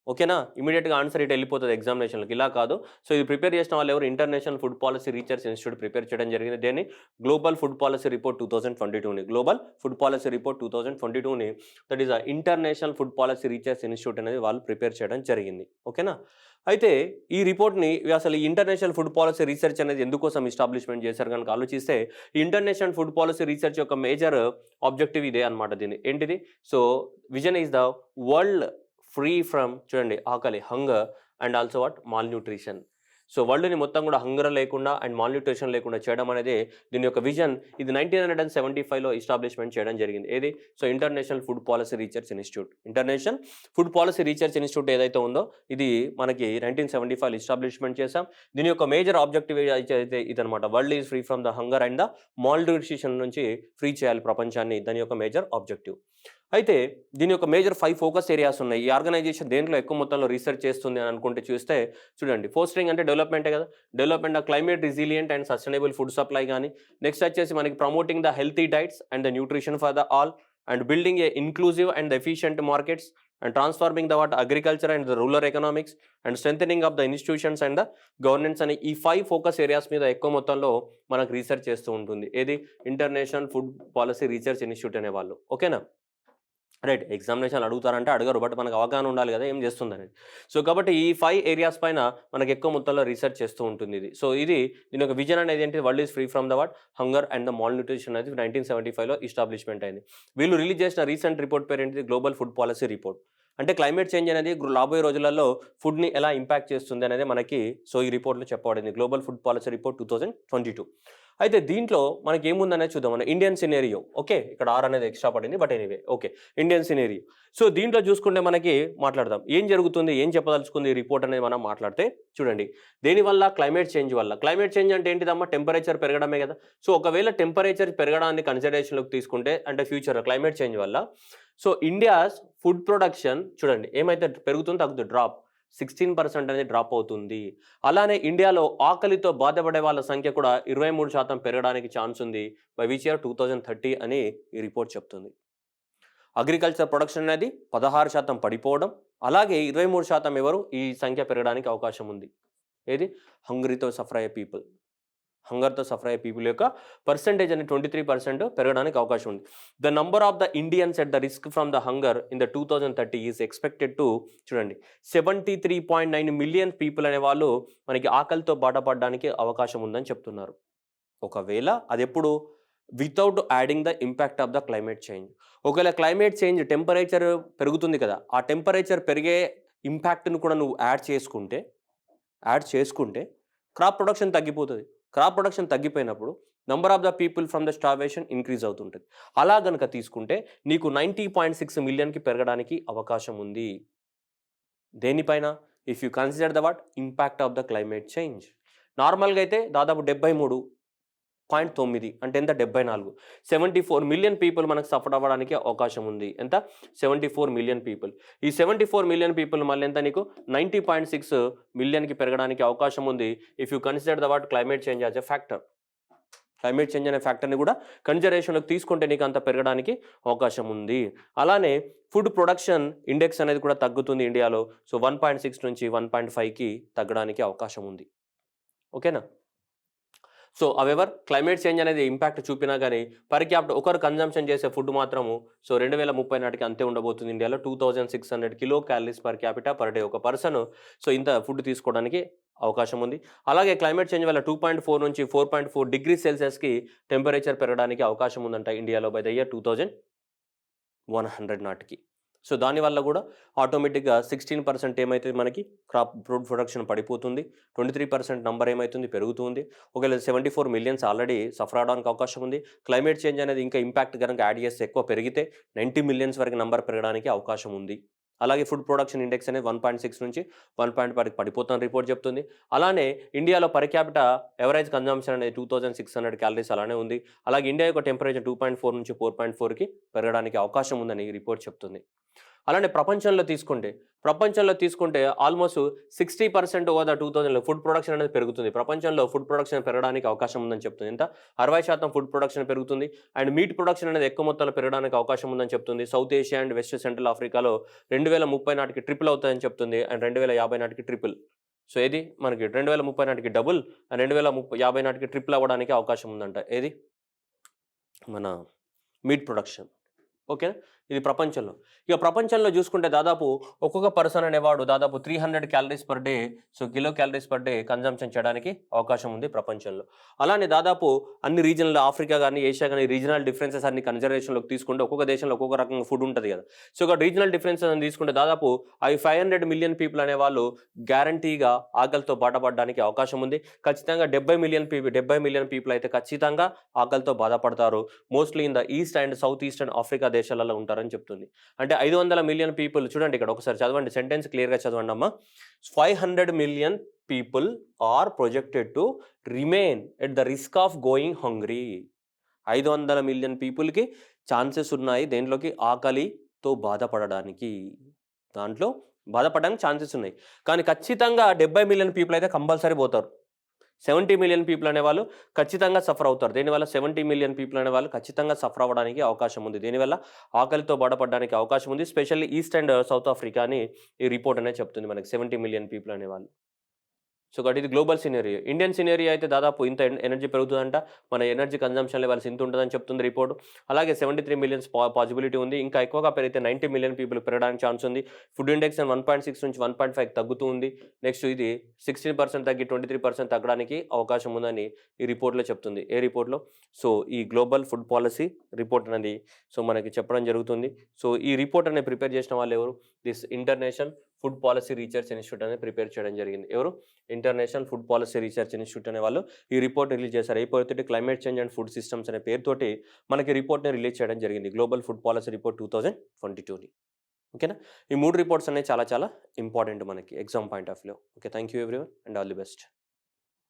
ఓకేనా? ఇమ్మీడియేట్‌గా ఆన్సర్ ఇటు వెళ్ళిపోతది ఎగ్జామినేషన్‌లోకి. ఇలా కాదు. సో, ఇది ప్రిపేర్ చేసిన వాళ్ళు ఎవరు International Food Policy Research Institute prepare చేయడం జరిగింది. దేన్ని గ్లోబల్ ఫుడ్ పాలసీ రిపోర్ట్ 2022ని గ్లోబల్ ఫుడ్ పాలసీ రిపోర్ట్ 2022ని that is International Food Policy Research Institute అనేది వాళ్ళు ప్రిపేర్ చేయడం జరిగింది. ఓకేనా? అయితే ఈ రిపోర్ట్‌ని అసలు ఈ ఇంటర్నేషనల్ ఫుడ్ పాలసీ రీసెర్చ్ అనేది ఎందుకోసం ఎస్టాబ్లిష్‌మెంట్ చేశారు గనుక ఆలోచిస్తే, ఈ ఇంటర్నేషనల్ ఫుడ్ పాలసీ రీసెర్చ్ యొక్క మేజర్ ఆబ్జెక్టివ్ ఇదే అన్నమాట దీన్ని. ఏంటిది? So, vision is the world free from చూడండి ఆకలి hunger and also what malnutrition. So, వరల్డ్‌ని మొత్తం కూడా హంగర్ లేకుండా అండ్ మాల్‌న్యూట్రిషన్ లేకుండా చేయడం అనేది దీని యొక్క విజన్. ఇది 1975లో ఎస్టాబ్లిష్‌మెంట్ చేయడం జరిగింది. ఏది? So, international Food Policy Research institute. International Food Policy Research institute ఏదైతే ఉందో ఇది మనకి 1975లో ఎస్టాబ్లిష్‌మెంట్ చేసాం. దీని యొక్క మేజర్ ఆబ్జెక్టివ్ అయితే ఇదనమాట. World is free from the hunger and the malnutrition నుంచి ఫ్రీ చేయాలి ప్రపంచాన్ని. దాని యొక్క మేజర్ ఆబ్జెక్టివ్. అయితే దీని యొక్క మేజర్ 5 ఫోకస్ ఏరియాస్ ఉన్నాయి. ఈ ఆర్గనైజేషన్ దేంట్లో ఎక్కువ మొత్తంలో రీసెర్చ్ చేస్తుంది అని అనుకుంటే చూస్తే చూడండి, ఫోస్టరింగ్ అంటే డెవలప్‌మెంటే కదా! Development climate resilient and sustainable food supply గాని, నెక్స్ట్ వచ్చేసి మనకి promoting the healthy diets and the nutrition for the all and building A inclusive and efficient markets and transforming the agriculture and the rural economics and strengthening of the institutions and the governance అనే ఈ 5 focus areas మీద ఎక్కువ మొత్తంలో మనకు research చేస్తూ ఉంటుంది. ఏది? International Food Policy Research institute అనేవాళ్ళు. ఓకేనా? రైట్. ఎగ్జామినేషన్‌లో అడుగుతారంటే అడగరు. బట్ మనకు అవగాహన ఉండాలి కదా! ఏం చేస్తుందనేది. సో, కాబట్టి ఈ 5 ఏరియాస్ పైన మనకు ఎక్కువ మొత్తంలో రీసెర్చ్ చేస్తూ ఉంటుంది ఇది. సో, దీని యొక్క విజన్ అనేది ఏంటి? World is free from the hunger and the malnutrition అనేది 1975లో ఎస్టాబ్లిష్‌మెంట్ అయింది. వీళ్ళు రిలీజ్ చేసిన రీసెంట్ రిపోర్ట్ పేరు ఏంటిది? Global food policy report. అంటే క్లైమేట్ చేంజ్ అనేది రాబోయే రోజులలో ఫుడ్‌ని ఎలా ఇంపాక్ట్ చేస్తుంది అనేది మనకి ఈ రిపోర్ట్‌లో చెప్పబడింది. Global food policy report 2022. అయితే దీంట్లో మనకేముందనేది చూద్దాం. మన ఇండియన్ సినారియో. ఓకే. ఇక్కడ ఆర్ అనేది ఎక్స్‌ట్రా పడింది. But anyway okay. Indian scenario. So, దీంట్లో చూసుకుంటే మనకి మాట్లాడదాం. ఏం జరుగుతుంది? ఏం చెప్పదలుచుకుంది ఈ రిపోర్ట్ అనేది మనం మాట్లాడితే చూడండి. దేనివల్ల? క్లైమేట్ చేంజ్ వల్ల. క్లైమేట్ చేంజ్ అంటే ఏంటిదమ్మా? టెంపరేచర్ పెరగడమే కదా! సో, ఒకవేళ టెంపరేచర్ పెరగడాన్ని కన్సిడరేషన్‌లోకి తీసుకుంటే అంటే ఫ్యూచర్‌లో క్లైమేట్ చేంజ్ వల్ల సో, ఇండియాస్ ఫుడ్ ప్రొడక్షన్ చూడండి ఏమైతే పెరుగుతుందో తగ్గుతుంది డ్రాప్. 16% అనేది డ్రాప్ అవుతుంది. అలానే ఇండియాలో ఆకలితో బాధపడే వాళ్ళ సంఖ్య కూడా 23% పెరగడానికి ఛాన్స్ ఉంది. బై విచ్ ఇయర్ 2030 అని ఈ రిపోర్ట్ చెప్తుంది. అగ్రికల్చర్ ప్రొడక్షన్ అనేది 16% పడిపోవడం. అలాగే 23% ఎవరు? ఈ సంఖ్య పెరగడానికి అవకాశం ఉంది. ఏది? హంగరీతో సఫర్ అయ్యే పీపుల్. హంగర్‌తో సఫర్ అయ్యే పీపుల్ యొక్క పర్సెంటేజ్ అనేది 23% పెరగడానికి అవకాశం ఉంది. The number of the Indians at the risk from the hunger in the 2030 is expected to చూడండి 73.9 మిలియన్ పీపుల్ అనే వాళ్ళు మనకి ఆకలితో బాధపడడానికి అవకాశం ఉందని చెప్తున్నారు. ఒకవేళ అదెప్పుడు? Without adding the impact of the climate change. ఒకవేళ క్లైమేట్ చేంజ్ టెంపరేచర్ పెరుగుతుంది కదా! ఆ టెంపరేచర్ పెరిగే ఇంపాక్ట్‌ని కూడా నువ్వు యాడ్ చేసుకుంటే క్రాప్ ప్రొడక్షన్ తగ్గిపోతది. క్రాప్ ప్రొడక్షన్ తగ్గిపోయినప్పుడు number of the people from the starvation increase అవుతుంటది. అలా గనక తీసుకుంటే నీకు 90.6 మిలియన్‌కి పెరగడానికి అవకాశం ఉంది. దేనిపైన? If you consider the impact of the climate change. నార్మల్‌గా అయితే దాదాపు 73.9 అంటే ఎంత? 74. 74 మిలియన్ పీపుల్ మనకు సఫర్ అవ్వడానికి అవకాశం ఉంది. ఎంత? 74 మిలియన్ పీపుల్. ఈ 74 మిలియన్ పీపుల్ మళ్ళీ ఎంత నీకు? 90.6 మిలియన్‌కి పెరగడానికి అవకాశం ఉంది. If you consider the climate change as a factor. Climate change అనే ఫ్యాక్టర్‌ని కూడా కన్సిడరేషన్‌లోకి తీసుకుంటే నీకు అంత పెరగడానికి అవకాశం ఉంది. అలానే ఫుడ్ ప్రొడక్షన్ ఇండెక్స్ అనేది కూడా తగ్గుతుంది ఇండియాలో. సో, 1.6 నుంచి 1.5కి తగ్గడానికి అవకాశం ఉంది. ఓకేనా? సో, అవెవర్ క్లైమేట్ చేంజ్ అనేది ఇంపాక్ట్ చూపినా గానీ పర్ క్యాపిట ఒకరు కన్జంప్షన్ చేసే ఫుడ్ మాత్రము 2030 నాటికి అంతే ఉండబోతుంది ఇండియాలో. 2600 kilo calories per capita per day ఒక పర్సన్. సో, ఇంత ఫుడ్ తీసుకోవడానికి అవకాశం ఉంది. అలాగే క్లైమేట్ చేంజ్ వల్ల 2.4 నుంచి 4.4 డిగ్రీ సెల్సియస్‌కి టెంపరేచర్ పెరగడానికి అవకాశం ఉందంట ఇండియాలో బై ద ఇయర్ 2100 నాటికి. సో, దానివల్ల కూడా ఆటోమేటిక్‌గా 16% ఏమైతుంది మనకి ఫుడ్ ప్రొడక్షన్ పడిపోతుంది. 23% నంబర్ ఏమైతుంది? పెరుగుతుంది. ఒకవేళ 74 మిలియన్స్ ఆల్రెడీ సఫర్ అవ్వడానికి అవకాశం ఉంది. క్లైమేట్ చేంజ్ అనేది ఇంకా ఇంపాక్ట్ గనక యాడ్ చేస్తే ఎక్కువ పెరిగితే 90 మిలియన్స్ వరకు నంబర్ పెరగడానికి అవకాశం ఉంది. అలాగే ఫుడ్ ప్రొడక్షన్ ఇండెక్స్ అనేది 1.6 నుంచి 1.5కి పడిపోతుందని రిపోర్ట్ చెప్తుంది. అలానే ఇండియాలో పర్ క్యాపిటా ఎవరేజ్ కన్జంప్షన్ అనేది 2600 క్యాలరీస్ అలానే ఉంది. అలాగే ఇండియా యొక్క టెంపరేచర్ 2.4 నుంచి 4.4కి పెరగడానికి అవకాశం ఉందని ఈ రిపోర్ట్ చెప్తుంది. అలానే ప్రపంచంలో తీసుకుంటే almost 60% over the 2000 food production అనేది పెరుగుతుంది. ప్రపంచంలో ఫుడ్ ప్రొడక్షన్ పెరగడానికి అవకాశం ఉందని చెప్తుంది. ఎంత? 60% ఫుడ్ ప్రొడక్షన్ పెరుగుతుంది. అండ్ మీట్ ప్రొడక్షన్ అనేది ఎక్కువ మొత్తంలో పెరగడానికి అవకాశం ఉందని చెప్తుంది. South Asia and west central ఆఫ్రికాలో 2030 నాటికి ట్రిపుల్ అవుతాయని చెప్తుంది. అండ్ 2050 నాటికి ట్రిపుల్. సో ఏది మనకి 2030 నాటికి డబుల్ అండ్ 2050 నాటికి ట్రిపుల్ అవ్వడానికి అవకాశం ఉందంట. ఏది? మన మీట్ ప్రొడక్షన్. ఓకేనా? ఇది ప్రపంచంలో. ఇక ప్రపంచంలో చూసుకుంటే దాదాపు ఒక్కొక్క పర్సన్ అనేవాడు దాదాపు 300 calories per day, so kilo calories per day consumption చేయడానికి అవకాశం ఉంది ప్రపంచంలో. అలానే దాదాపు అన్ని రీజన్‌లో ఆఫ్రికా గాని, ఏషియా గాని రీజనల్ డిఫరెన్సెస్ అన్ని కన్సిడరేషన్‌లోకి తీసుకుంటే ఒక్కొక్క దేశంలో ఒక్కొక్క రకంగా ఫుడ్ ఉంటది కదా! సో ఇక రీజనల్ డిఫరెన్సెస్ అని తీసుకుంటే దాదాపు 500 మిలియన్ పీపుల్ అనేవాళ్ళు గ్యారంటీగా ఆకలితో బాధపడడానికి అవకాశం ఉంది. ఖచ్చితంగా 70 మిలియన్ పీపుల్ అయితే ఖచ్చితంగా ఆకలితో బాధపడతారు. Mostly in the east and south eastern Africa దేశాలలో ఉంటారని చెప్తుంది. అంటే 500 మిలియన్ పీపుల్ చూడండి ఇక్కడ ఒకసారి చదవండి. సెంటెన్స్ క్లియర్‌గా చదవండి అమ్మా. 500 million people are projected to remain at the risk of going hungry. 500 million పీపుల్‌కి ఛాన్సెస్ ఉన్నాయి దేంట్లోకి? ఆకలితో బాధపడడానికి. దాంట్లో బాధపడడానికి ఛాన్సెస్ ఉన్నాయి. కానీ ఖచ్చితంగా 70 మిలియన్ పీపుల్ అయితే కంపల్సరీ పోతారు. 70 మిలియన్ పీపుల్ అనేవాళ్ళు ఖచ్చితంగా సఫర్ అవుతారు. దేనివల్ల? 70 మిలియన్ పీపుల్ అనేవాళ్ళు ఖచ్చితంగా సఫర్ అవ్వడానికి అవకాశం ఉంది. దేనివల్ల? ఆకలితో బాధపడడానికి అవకాశం ఉంది. Specially east and south Africa అని ఈ రిపోర్ట్ అనేది చెప్తుంది మనకి 70 మిలియన్ పీపుల్ అనేవాళ్ళు. సో కాబట్టి ఇది గ్లోబల్ సినారియో. ఇండియన్ సినారియో అయితే దాదాపు ఇంత ఎనర్జీ పెరుగుతుందంట. మన ఎనర్జీ కన్జంప్షన్ లెవెల్స్ ఇంత ఉంటుందని చెప్తుంది రిపోర్ట్. అలాగే 73 మిలియన్స్ పాసిబిలిటీ ఉంది. ఇంకా ఎక్కువగా పెరిగితే 90 మిలియన్ పీపుల్ పెరగడానికి ఛాన్స్ ఉంది. ఫుడ్ ఇండెక్స్ 1.6 నుంచి 1.5 తగ్గుతూ ఉంది. నెక్స్ట్ ఇది 16% తగ్గి 23% తగ్గడానికి అవకాశం ఉందని ఈ రిపోర్ట్‌లో చెప్తుంది. ఏ రిపోర్ట్‌లో? సో ఈ గ్లోబల్ ఫుడ్ పాలసీ రిపోర్ట్ అనేది సో మనకి చెప్పడం జరుగుతుంది. సో ఈ రిపోర్ట్ అనేది ప్రిపేర్ చేసిన వాళ్ళు ఎవరు? This International Food Policy Research Institute అనేది ప్రిపేర్ చేయడం జరిగింది. ఎవరు? International Food Policy Research Institute అనే వాళ్ళు ఈ రిపోర్ట్ రిలీజ్ చేశారు. ఏ పేరుతోటి? Climate change and food systems అనే పేరుతోటి మనకి రిపోర్ట్‌ని రిలీజ్ చేయడం జరిగింది. గ్లోబల్ ఫుడ్ పాలసీ రిపోర్ట్ 2022ని. ఓకేనా? ఈ 3 రిపోర్ట్స్ అనేవి చాలా చాలా ఇంపార్టెంట్ మనకి ఎగ్జామ్ పాయింట్ ఆఫ్ వ్యూలో. Okay. Thank you everyone and all the best.